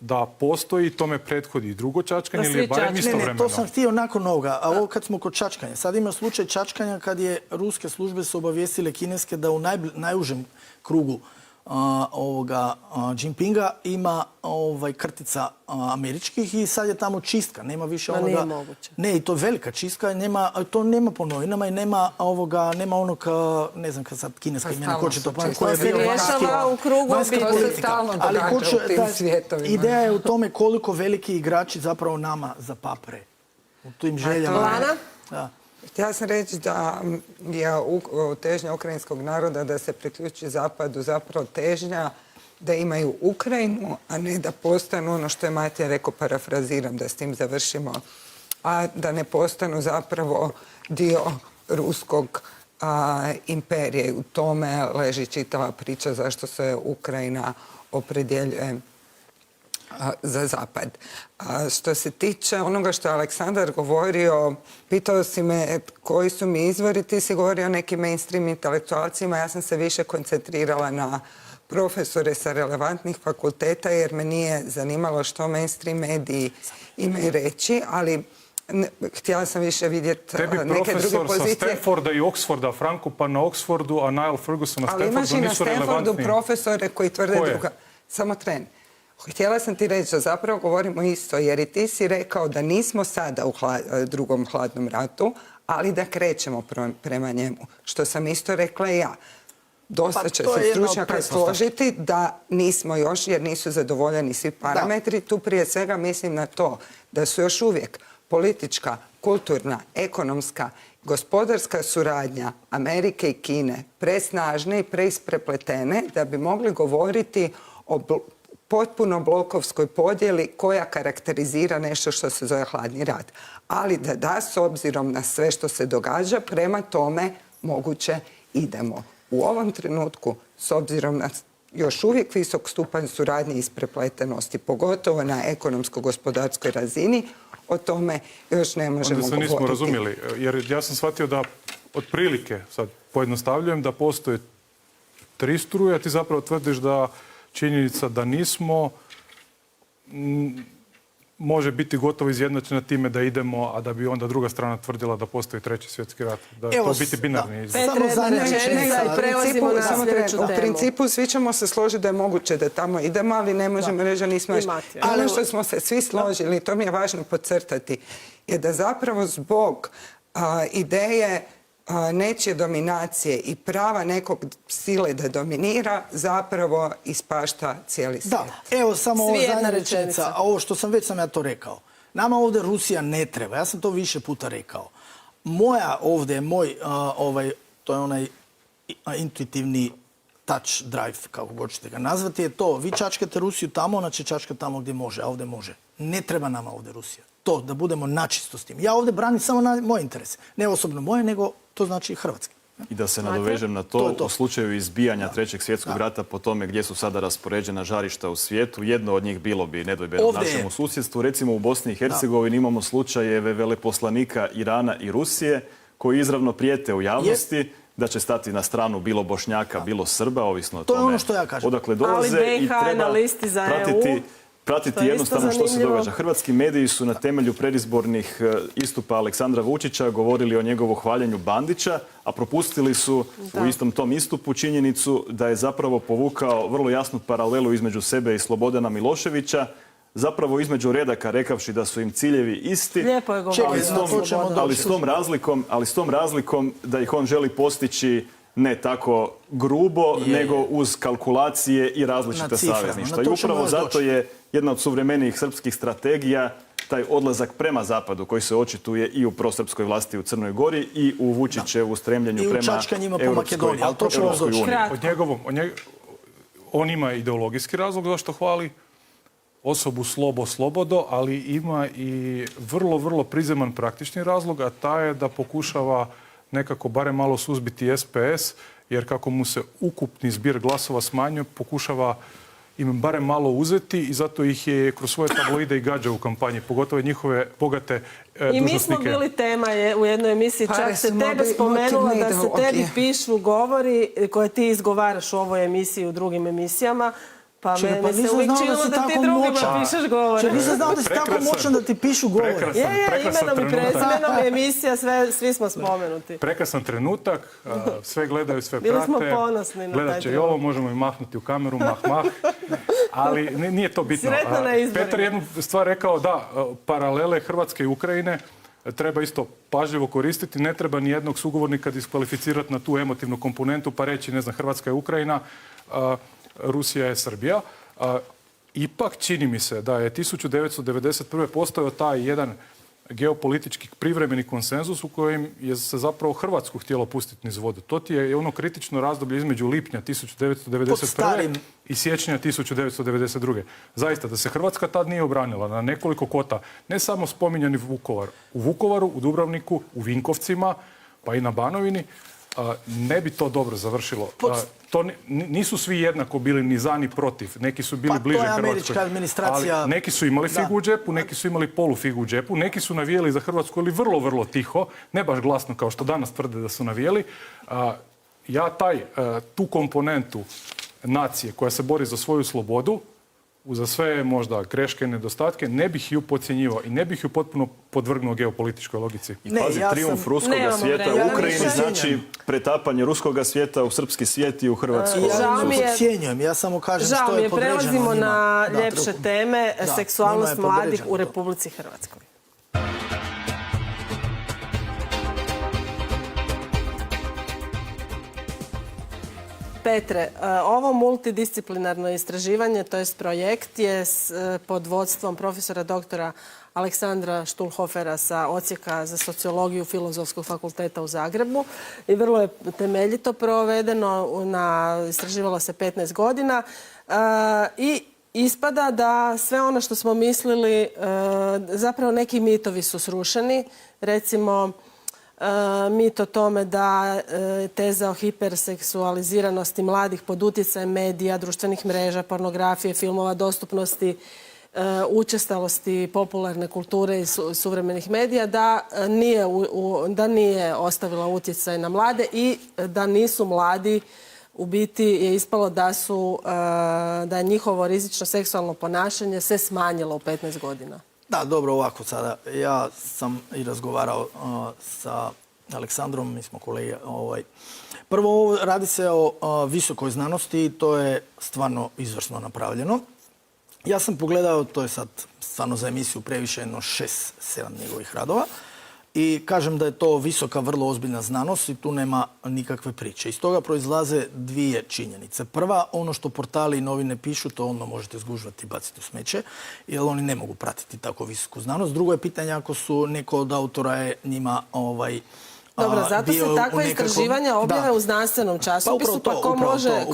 da postoji, tome prethodi i drugo čačkanje ili je barem istovremeno. To sam htio nakon ovoga, a ovo kad smo kod čačkanja. Sad ima slučaj čačkanja kad je ruske službe su obavijestile kineske da u najužem krugu Jinpinga ima krtica američkih i sad je tamo čistka. Nema više onoga... Nije moguće. Ne, i to je velika čistka. To nema po novinama i nema onog, ne znam kad sad kineska imena, ko će to pamati, koja je bio vanjski politika. Ali ideja je u tome koliko veliki igrači zapravo nama zapapre. U tim željama. Lana? Htjela sam reći da je težnja ukrajinskog naroda da se priključi Zapadu zapravo težnja da imaju Ukrajinu, a ne da postanu ono što je Matija rekao, parafraziram da s tim završimo, a da ne postanu zapravo dio ruskog imperije. U tome leži čitava priča zašto se Ukrajina opredjeljuje za Zapad. Što se tiče onoga što je Aleksandar govorio, pitao si me koji su mi izvori, ti si govorio o nekim mainstream intelektualcima, ja sam se više koncentrirala na profesore sa relevantnih fakulteta jer me nije zanimalo što mainstream mediji imaju reći, ali htjela sam više vidjeti neke druge pozicije. Tebi profesor sa Stanforda i Oxforda, Franko pa na Oxfordu, a Niall Ferguson na Stanfordu nisu relevantni. Ali imaš i na Stanfordu profesore koji tvrde druga. Samo tren. Htjela sam ti reći da zapravo govorimo isto, jer i ti si rekao da nismo sada u drugom hladnom ratu, ali da krećemo prema njemu. Što sam isto rekla i ja. Dosta će se stručnjaka složiti da nismo još, jer nisu zadovoljeni svi parametri. Tu prije svega mislim na to da su još uvijek politička, kulturna, ekonomska, gospodarska suradnja Amerike i Kine presnažne i preisprepletene da bi mogli govoriti o potpuno blokovskoj podjeli koja karakterizira nešto što se zove hladni rat. Ali da s obzirom na sve što se događa, prema tome moguće idemo. U ovom trenutku, s obzirom na još uvijek visok stupanj suradnje i isprepletenosti, pogotovo na ekonomsko-gospodarskoj razini. O tome još ne možemo Onda se nismo govoriti. razumjeli, jer ja sam shvatio da otprilike, sad pojednostavljujem, da postoje 3 struje, a ti zapravo tvrdiš da činjenica da nismo može biti gotovo izjednačena time da idemo, a da bi onda druga strana tvrdila da postoji 3. svjetski rat. Da je to biti binarni izraz. Samo zadnja rečenica. i prelazimo na sljedeću U temu. principu svi ćemo se složiti da je moguće da tamo idemo, ali ne možemo reći da nismo još. Ono što smo se svi složili, to mi je važno podcrtati, je da zapravo zbog ideje nečije dominacije i prava nekog sile da dominira, zapravo ispašta cijeli svijet. Da, evo samo ova Svijetna zadnja rečenica. rečenica. A ovo što sam već ja to rekao. Nama ovdje Rusija ne treba. Ja sam to više puta rekao. Moja ovdje, to je onaj intuitivni touch drive, kako god ćete ga nazvati, je to. Vi čačkate Rusiju tamo, ona će čačkati tamo gdje može, a ovdje može. Ne treba nama ovdje Rusija. To, da budemo načisto s tim. Ja ovdje branim samo na moje interese. Ne osobno moje, nego to znači hrvatski. I da se nadovežem na to, To je to. u slučaju izbijanja 3. svjetskog rata po tome gdje su sada raspoređena žarišta u svijetu, jedno od njih bilo bi nedvojbeno u Ovdje je. našem susjedstvu. Recimo u Bosni i Hercegovini imamo slučajeve veleposlanika Irana i Rusije koji izravno prijete u javnosti da će stati na stranu bilo Bošnjaka, bilo Srba, ovisno o To je tome ono što ja kažem. odakle dolaze. Ali BiH i treba je na listi za pratiti, EU, pratiti što je jednostavno isto što se zanimljivo. događa. Hrvatski mediji su na temelju predizbornih istupa Aleksandra Vučića govorili o njegovu hvaljenju Bandića, a propustili su u istom tom istupu činjenicu da je zapravo povukao vrlo jasnu paralelu između sebe i Slobodana Miloševića, zapravo između redaka rekavši da su im ciljevi isti, Lijepo je govorio. Čekaj, ali s tom razlikom da ih on želi postići ne tako grubo, nego uz kalkulacije i različita Na ciframa, savezništva. na I to ćemo upravo još zato doći. je jedna od suvremenijih srpskih strategija taj odlazak prema zapadu koji se očituje i u prosrpskoj vlasti u Crnoj Gori i u Vučićevu stremljenju I u prema čačkanjima po Europskoj Makedoniji, ali to ćemo Europskoj doći. uniji. On ima ideologijski razlog zašto hvali osobu Slobodo, ali ima i vrlo, vrlo prizeman praktični razlog, a taj je da pokušava nekako barem malo suzbiti SPS, jer kako mu se ukupni zbir glasova smanjuje, pokušava im barem malo uzeti i zato ih je kroz svoje tabloide i gađa u kampanji, pogotovo njihove bogate dužnosnike. I mi smo bili tema u jednoj emisiji, čak se tebe spomenula da se tebi pišu govori koje ti izgovaraš u ovoj emisiji i u drugim emisijama. Pa meni se uvijek činilo da ti drugima pišeš govore. Nisam znao da si tako moćan da ti pišu govore. Imenom i prezimenom je emisija, svi smo spomenuti. Prekrasan trenutak, sve gledaju, sve prate. Bili smo ponosni na taj Gledat će i ovo, možemo i mahnuti u kameru, mah. Ali nije to bitno. Sretno na izborima. Petar je jednu stvar rekao, da, paralele Hrvatske i Ukrajine treba isto pažljivo koristiti. Ne treba ni jednog sugovornika diskvalificirati na tu emotivnu komponentu pa reći, ne znam, Hrvatska je Ukrajina, Rusija je Srbija. Ipak čini mi se da je 1991. postojao taj jedan geopolitički privremeni konsenzus u kojem je se zapravo Hrvatsku htjelo pustiti niz vodu. To ti je ono kritično razdoblje između lipnja 1991. i siječnja 1992. Zaista, da se Hrvatska tad nije obranila na nekoliko kota, ne samo spominjani Vukovar. U Vukovaru, u Dubrovniku, u Vinkovcima, pa i na Banovini, ne bi to dobro završilo. Nisu svi jednako bili ni za ni protiv. Neki su bili bliže Hrvatskoj. Američka administracija. Ali neki su imali figu u džepu, neki su imali polufigu u džepu, neki su navijeli za Hrvatsku, ali vrlo, vrlo tiho, ne baš glasno kao što danas tvrde da su navijeli. Ja tu komponentu nacije koja se bori za svoju slobodu, za sve možda greške, nedostatke, ne bih ju podcjenjivao i ne bih ju potpuno podvrgnuo geopolitičkoj logici. I pazi, trijumf ruskoga svijeta u Ukrajini znači pretapanje ruskoga svijeta u srpski svijet i u Hrvatsku. Ja samo kažem žao što mi je je, podređeno. prelazimo na ljepše teme, Da, seksualnost njima je mladih u podređeno, Republici Hrvatskoj. Petre, ovo multidisciplinarno istraživanje, to jest projekt, je pod vodstvom profesora doktora Aleksandra Štulhofera sa Odsjeka za sociologiju Filozofskog fakulteta u Zagrebu i vrlo je temeljito provedeno, istraživalo se 15 godina i ispada da sve ono što smo mislili, zapravo neki mitovi su srušeni. Recimo, mit o tome da teza o hiperseksualiziranosti mladih pod utjecajem medija, društvenih mreža, pornografije, filmova, dostupnosti, učestalosti popularne kulture i suvremenih medija, da nije ostavila utjecaj na mlade i da nisu mladi, u biti je ispalo da je njihovo rizično seksualno ponašanje se smanjilo u 15 godina. Da, dobro, ovako sada. Ja sam i razgovarao sa Aleksandrom, mi smo kolege. Prvo, radi se o visokoj znanosti i to je stvarno izvrsno napravljeno. Ja sam pogledao, to je sad stvarno za emisiju previše, jedno 6-7 njegovih radova. I kažem da je to visoka, vrlo ozbiljna znanost i tu nema nikakve priče. Iz toga proizlaze dvije činjenice. Prva, ono što portali i novine pišu, to ono možete zgužvati i baciti u smeće, jer oni ne mogu pratiti tako visoku znanost. Drugo je pitanje ako su neko od autora je njima Dobro, zato se takva istraživanja objave u znanstvenom časopisu, pa ko može,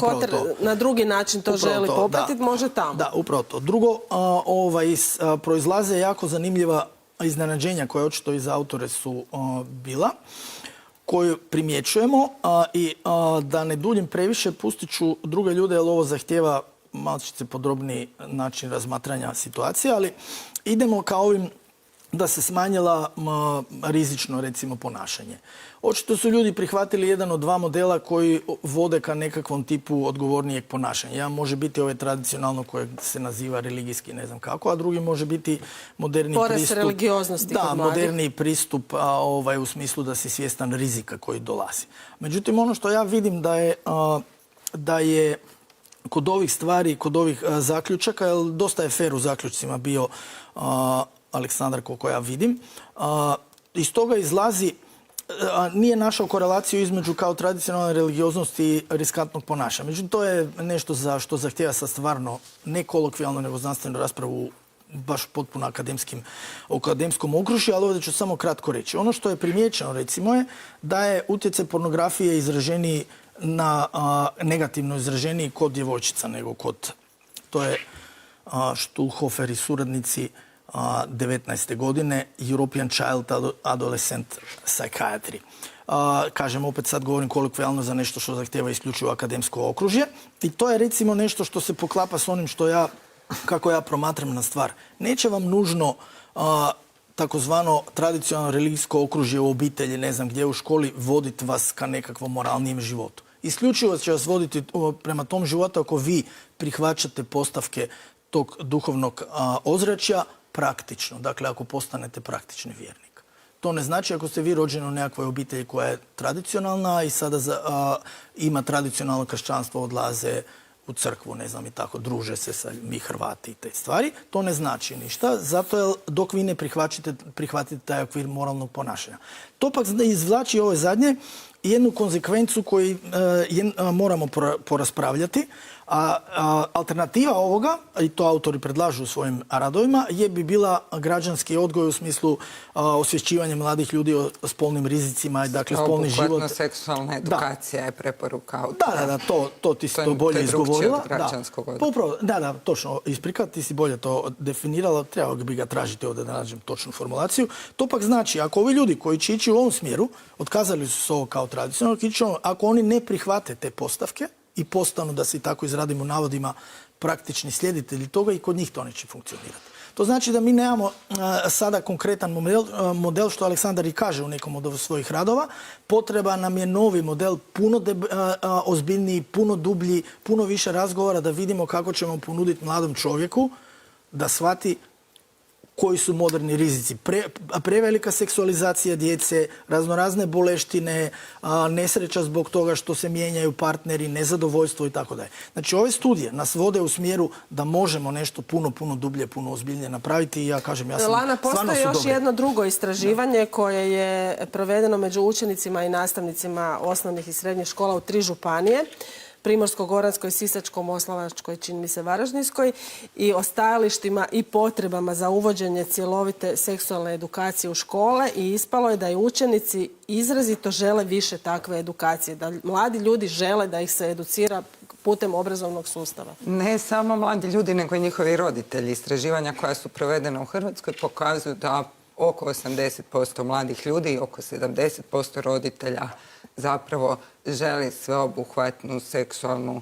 na drugi način to želi popratiti, može tamo. Da, upravo to. Drugo, proizlaze jako zanimljiva iznenađenja koje očito i za autore su bila, koju primjećujemo i da ne duljim previše, pustit ću druge ljude jer ovo zahtjeva malčice podrobniji način razmatranja situacije, ali idemo ka ovim da se smanjila rizično, recimo, ponašanje. Očito su ljudi prihvatili jedan od dva modela koji vode ka nekakvom tipu odgovornijeg ponašanja. Jedan može biti ovaj tradicionalno kojeg se naziva religijski, ne znam kako, a drugi može biti moderni pristup. Porast religioznosti kod mladih. Moderni pristup u smislu da si svjestan rizika koji dolazi. Međutim, ono što ja vidim da je kod ovih stvari, kod ovih zaključaka, jer dosta je fer u zaključcima bio Aleksandar, koliko ja vidim, iz toga izlazi, nije našao korelaciju između kao tradicionalne religioznosti i riskantnog ponašanja. Međutim, to je nešto za što zahtjeva sa stvarno ne kolokvijalno, nego znanstvenu raspravu baš potpuno akademskom okružju, ali ovdje ću samo kratko reći. Ono što je primijećeno, recimo, je da je utjecaj pornografije izraženiji negativno izraženiji kod djevojčica nego kod, to je Stuhlhofer i suradnici 19. godine, European Child Adolescent Psychiatry. Kažem, opet sad govorim kolokvijalno za nešto što zahtjeva isključivo akademsko okružje. I to je recimo nešto što se poklapa s onim kako ja promatram na stvar. Neće vam nužno takozvano tradicionalno religijsko okružje u obitelji, ne znam gdje u školi, voditi vas ka nekakvom moralnijem životu. Isključivo će vas voditi prema tom životu ako vi prihvaćate postavke tog duhovnog ozračja praktično. Dakle, ako postanete praktični vjernik. To ne znači ako ste vi rođeni u nekakvoj obitelji koja je tradicionalna i sada ima tradicionalno kršćanstvo, odlaze u crkvu, ne znam i tako, druže se sa mi Hrvati i te stvari. To ne znači ništa, zato je dok vi ne prihvatite taj okvir moralnog ponašanja. To pak izvlači ovo zadnje jednu konzekvencu koju moramo poraspravljati. A alternativa ovoga, i to autori predlažu u svojim radovima, bi bila građanski odgoj u smislu osvješćivanja mladih ljudi o spolnim rizicima i dakle spolni život. Obuhvatno seksualna edukacija je preporuka autora. Da, to ti si to bolje izgovorila. Od građanskog odgoja. Da, točno, isprika, ti si bolje to definirala, trebalo bi ga tražiti ovdje da nađem točnu formulaciju. To pak znači, ako ovi ljudi koji će ići u ovom smjeru, otkazali su se ovo kao tradicionalno, ako oni ne prihvate te postavke, i postanu, da se tako izradimo navodima, praktični slijeditelji toga i kod njih to neće funkcionirati. To znači da mi nemamo sada konkretan model, što Aleksandar i kaže u nekom od svojih radova. Potreba nam je novi model, puno ozbiljniji, puno dublji, puno više razgovora da vidimo kako ćemo ponuditi mladom čovjeku da shvati koji su moderni rizici. Prevelika seksualizacija djece, raznorazne boleštine, nesreća zbog toga što se mijenjaju partneri, nezadovoljstvo i tako dalje. Znači, ove studije nas vode u smjeru da možemo nešto puno dublje, puno ozbiljnije napraviti i ja kažem, ja sam Lana, postoji još jedno drugo istraživanje koje je provedeno među učenicima i nastavnicima osnovnih i srednjih škola u 3 županije. Primorsko-goranskoj, Sisačko-moslavačkoj, čini mi se Varaždinskoj, i o stajalištima i potrebama za uvođenje cjelovite seksualne edukacije u škole, i ispalo je da i učenici izrazito žele više takve edukacije, da mladi ljudi žele da ih se educira putem obrazovnog sustava. Ne samo mladi ljudi, nego i njihovi roditelji. Istraživanja koja su provedena u Hrvatskoj pokazuju da oko 80% mladih ljudi i oko 70% roditelja zapravo želi sveobuhvatnu seksualnu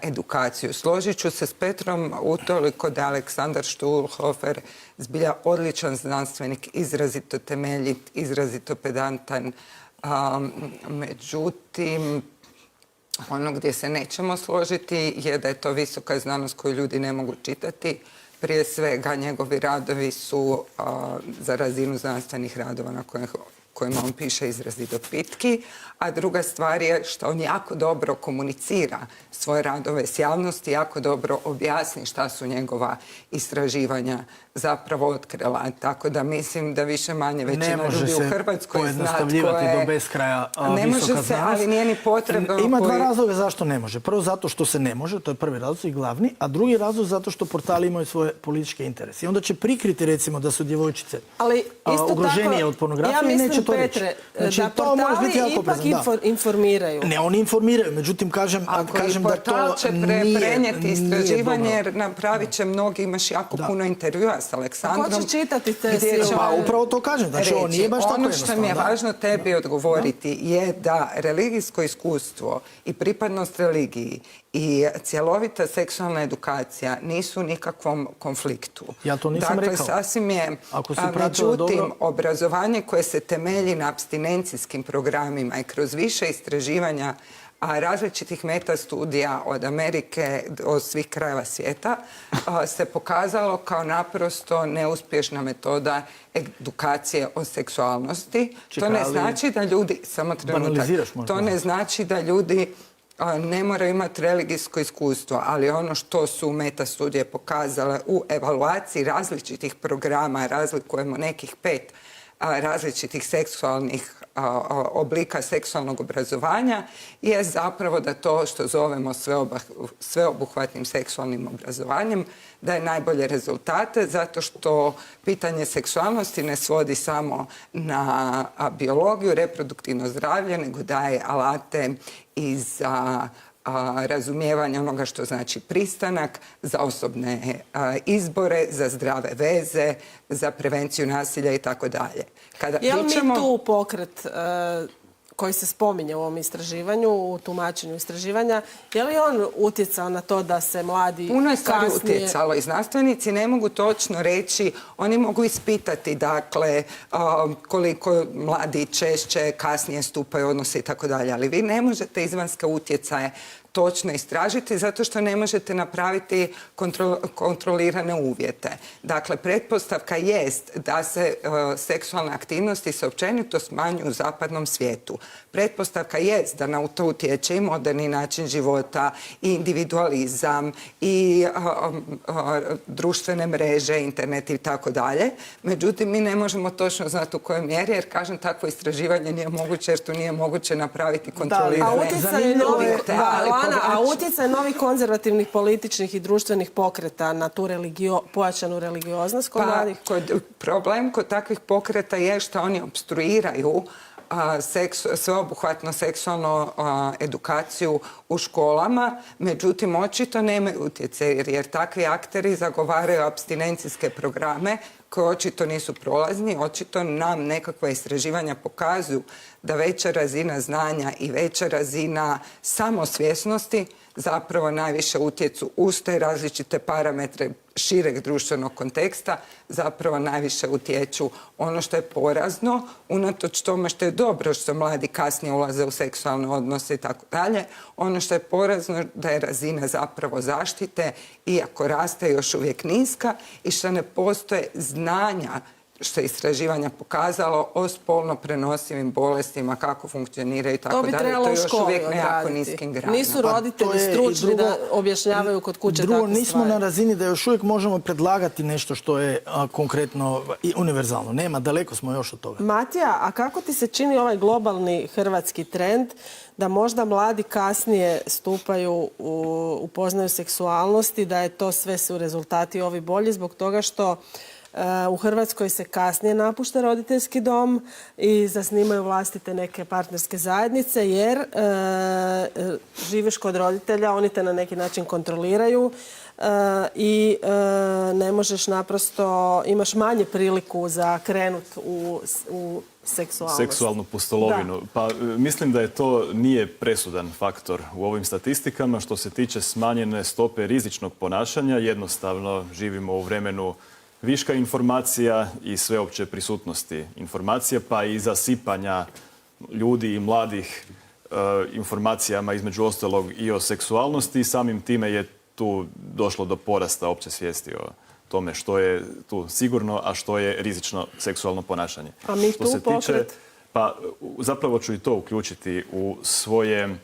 edukaciju. Složit ću se s Petrom utoliko da je Aleksandar Štulhofer zbilja odličan znanstvenik, izrazito temeljit, izrazito pedantan. Međutim, ono gdje se nećemo složiti je da je to visoka znanost koju ljudi ne mogu čitati. Prije svega, njegovi radovi su za razinu znanstvenih radova na kojima on piše izrazito pitki, a druga stvar je što on jako dobro komunicira svoje radove s javnosti, jako dobro objasni šta su njegova istraživanja zapravo otkrila. Tako da mislim da više manje većina ljudi u Hrvatskoj zna pojednostavljivati do beskraja ne visoka može se, znanost. ali nije ni potrebno. Ima dva razloga zašto ne može. Prvo zato što se ne može, to je prvi razlog i glavni, a drugi razlog zato što portali imaju svoje političke interese. I onda će prikriti recimo da su djevojčice ugroženije od pornografije i neće to reći. Znači, da portali ipak informiraju. Ne, oni informiraju, međutim kažem da to nije... portal će prenijeti istraživanje jer napravit će mnogi, imaš jako puno intervjua s Aleksandrom. Ko će čitati te silove? Pa upravo to kažem, znači on nije baš tako jednostavno. Ono što mi je važno tebi odgovoriti je da religijsko iskustvo i pripadnost religiji i cjelovita seksualna edukacija nisu u nikakvom konfliktu. Ja to nisam rekao. Dakle, sasvim je, međutim, obrazovanje koje se temelji na apstinencijskim programima i kroz više istraživanja različitih metastudija od Amerike do svih krajeva svijeta se pokazalo kao naprosto neuspješna metoda edukacije o seksualnosti. To ne znači da ljudi, samo trenutak, to ne znači da ljudi ne moraju imati religijsko iskustvo, ali ono što su metastudije pokazale u evaluaciji različitih programa, razlikujemo nekih 5 različitih seksualnih oblika seksualnog obrazovanja, je zapravo da to što zovemo sveobuhvatnim seksualnim obrazovanjem daje najbolje rezultate, zato što pitanje seksualnosti ne svodi samo na biologiju, reproduktivno zdravlje, nego daje alate i za razumijevanje onoga što znači pristanak, za osobne izbore, za zdrave veze, za prevenciju nasilja i tako dalje. Je li mi tu pokret koji se spominje u ovom istraživanju, u tumačenju istraživanja, je li on utjecao na to da se mladi Puno je stvari utjecalo i znanstvenici ne mogu točno reći, oni mogu ispitati dakle koliko mladi češće kasnije stupaju odnose i tako dalje, ali vi ne možete izvanjske utjecaje točno istražiti zato što ne možete napraviti kontrolirane uvjete. Dakle, pretpostavka jest da se seksualne aktivnosti se općenito smanjuju u zapadnom svijetu. Pretpostavka jest da na to utječe i moderni način života, i individualizam, i društvene mreže, internet i tako dalje. Međutim, mi ne možemo točno znati u kojoj mjeri, jer kažem, takvo istraživanje nije moguće, jer tu nije moguće napraviti kontrolirane uvjete. A utjecaj novih konzervativnih političnih i društvenih pokreta na tu pojačanu religioznost kod mladih? Problem kod takvih pokreta je što oni opstruiraju sveobuhvatno seksualnu edukaciju u školama, međutim očito nemaju utjecaj jer takvi akteri zagovaraju apstinencijske programe koji očito nisu prolazni, očito nam nekakva istraživanja pokazuju da veća razina znanja i veća razina samosvjesnosti zapravo najviše utjecu uz te različite parametre šireg društvenog konteksta, zapravo najviše utječu. Ono što je porazno, unatoč tome što je dobro što mladi kasnije ulaze u seksualne odnose i tako dalje, ono što je porazno da je razina zapravo zaštite, iako raste, još uvijek niska i što ne postoje znanja što je istraživanja pokazalo o spolno prenosivim bolestima, kako funkcioniraju i tako dalje. To bi trebalo u školi odraditi. Nisu roditelji stručni da objašnjavaju kod kuće takve stvari. Drugo, nismo na razini da još uvijek možemo predlagati nešto što je konkretno i univerzalno. Nema, daleko smo još od toga. Matija, a kako ti se čini ovaj globalni hrvatski trend da možda mladi kasnije stupaju, upoznaju seksualnosti, da je to sve su rezultati ovi bolji zbog toga što u Hrvatskoj se kasnije napušta roditeljski dom i zasnimaju vlastite neke partnerske zajednice jer živiš kod roditelja, oni te na neki način kontroliraju, i ne možeš naprosto, imaš manje priliku za krenut u seksualnost. Seksualnu pustolovinu. Da. Pa mislim da je to nije presudan faktor u ovim statistikama. Što se tiče smanjene stope rizičnog ponašanja, jednostavno živimo u vremenu viška informacija i sveopće prisutnosti informacija, pa i zasipanja ljudi i mladih informacijama, između ostalog i o seksualnosti. Samim time je tu došlo do porasta opće svijesti o tome što je tu sigurno, a što je rizično seksualno ponašanje. A mi što tu se tiče, pokret? pa zapravo ću i to uključiti u svoju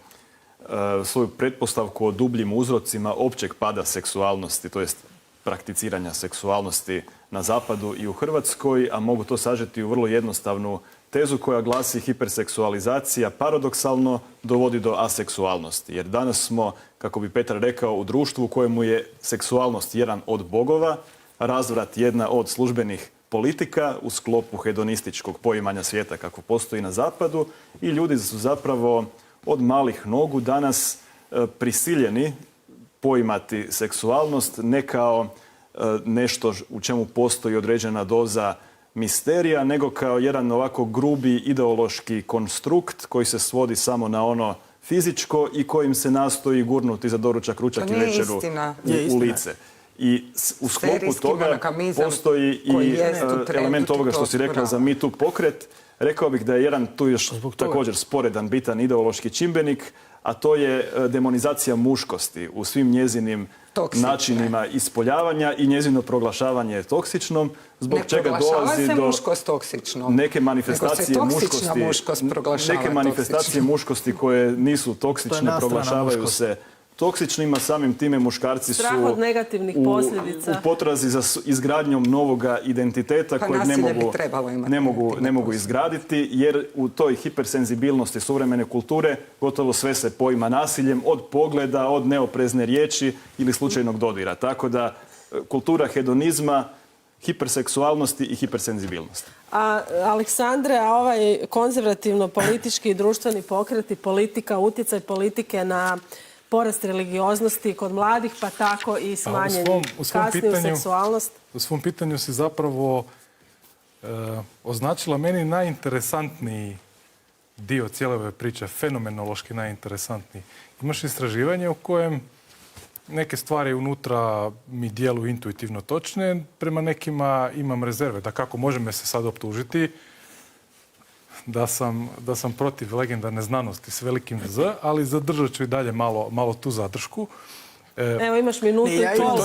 pretpostavku o dubljim uzrocima općeg pada seksualnosti, to jest prakticiranja seksualnosti na zapadu i u Hrvatskoj, a mogu to sažeti u vrlo jednostavnu tezu koja glasi: hiperseksualizacija paradoksalno dovodi do aseksualnosti. Jer danas smo, kako bi Petar rekao, u društvu u kojemu je seksualnost jedan od bogova, razvrat jedna od službenih politika u sklopu hedonističkog poimanja svijeta kako postoji na zapadu, i ljudi su zapravo od malih nogu danas prisiljeni poimati seksualnost ne kao nešto u čemu postoji određena doza misterija, nego kao jedan ovako grubi ideološki konstrukt koji se svodi samo na ono fizičko i kojim se nastoji gurnuti za doručak, ručak i večeru u lice. I u sklopu toga postoji i element ovoga što si rekla za Me Too pokret. Rekao bih da je jedan tu još također sporedan, bitan ideološki čimbenik, a to je demonizacija muškosti u svim njezinim načinima ispoljavanja i njezino proglašavanje toksičnom, zbog čega dolazi do neke manifestacije muškosti koje nisu toksične, proglašavaju se toksičnima. Samim time muškarci su strah od negativnih posljedica u potrazi za izgradnjom novoga identiteta kojeg ne mogu izgraditi, jer u toj hipersenzibilnosti suvremene kulture gotovo sve se poima nasiljem, od pogleda, od neoprezne riječi ili slučajnog dodira. Tako da kultura hedonizma, hiperseksualnosti i hipersenzibilnosti. A Aleksandre, a ovaj konzervativno politički i društveni pokret i politika, utjecaj politike na porast religioznosti kod mladih, pa tako i smanjenje kasniju seksualnost? U svom pitanju si zapravo označila meni najinteresantniji dio cijele ove priče, fenomenološki najinteresantniji. Imaš istraživanje u kojem neke stvari unutra mi djeluju intuitivno točne, prema nekima imam rezerve. Da kako može me se sad optužiti da sam protiv legendarne znanosti s velikim Z, ali zadržat ću i dalje malo tu zadršku. Evo, imaš minutu i pol.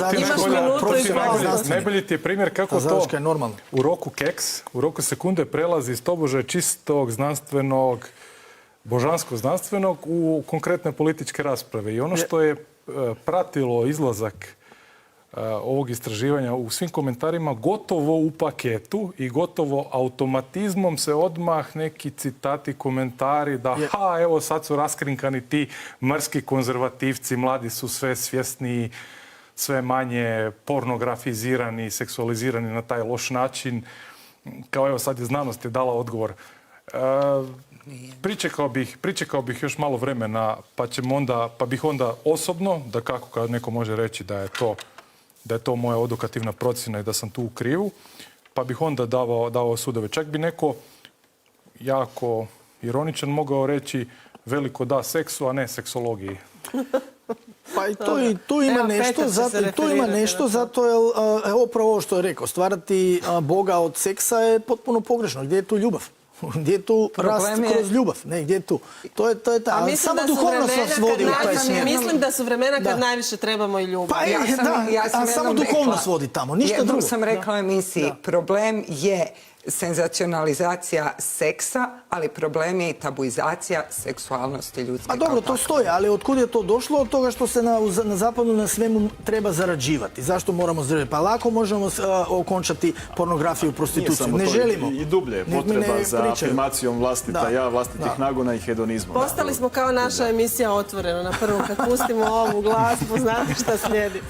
Najbolji ti je primjer kako to u roku keks, u roku sekunde prelazi iz tobože čistog znanstvenog, božansko-znanstvenog u konkretne političke rasprave. I ono što je pratilo izlazak ovog istraživanja u svim komentarima, gotovo u paketu i gotovo automatizmom se odmah neki citati, komentari da evo sad su raskrinkani ti mrski konzervativci, mladi su sve svjesniji, sve manje pornografizirani, seksualizirani na taj loš način. Kao evo sad je znanost je dala odgovor. Pričekao bih još malo vremena, pa bih onda osobno, da kako kad neko može reći da je to moja odokativna procjena i da sam tu u krivu, pa bih onda davao sudove. Čak bi neko jako ironičan mogao reći veliko da seksu, a ne seksologiji. Pa i tu ima nešto, zato je upravo ovo što je rekao, stvarati Boga od seksa je potpuno pogrešno. Gdje je tu ljubav? Gdje je tu rast kroz ljubav? Ne, gdje je tu? To je ta. Samo duhovnost nas vodi u taj smjer. Mislim da su vremena kad najviše trebamo i ljubav. A samo duhovnost vodi tamo, ništa drugo. Jednom sam rekla u emisiji, problem je senzacionalizacija seksa, ali problem je i tabuizacija seksualnosti ljudske. A dobro, to stoji, ali otkud je to došlo? Od toga što se na zapadu na svemu treba zarađivati. Zašto moramo zarađivati? Pa lako možemo okončati pornografiju, prostituciju. Ne želimo. I dublje je potreba za afirmacijom vlastitih nagona i hedonizma. Postali smo kao naša emisija Otvoreno. Na prvom kad pustimo ovu glazbu, znate šta slijedi.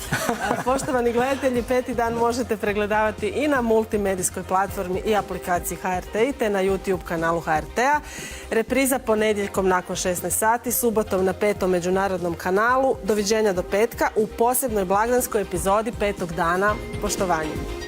Poštovani gledatelji, 5. dan možete pregledavati i na multimedijskoj platformi i aplikaciji HRT te na YouTube kanalu HRT-a. Repriza ponedjeljkom nakon 16 sati, subotom na 5. međunarodnom kanalu. Doviđenja do petka u posebnoj blagdanskoj epizodi 5. dana. Poštovanje.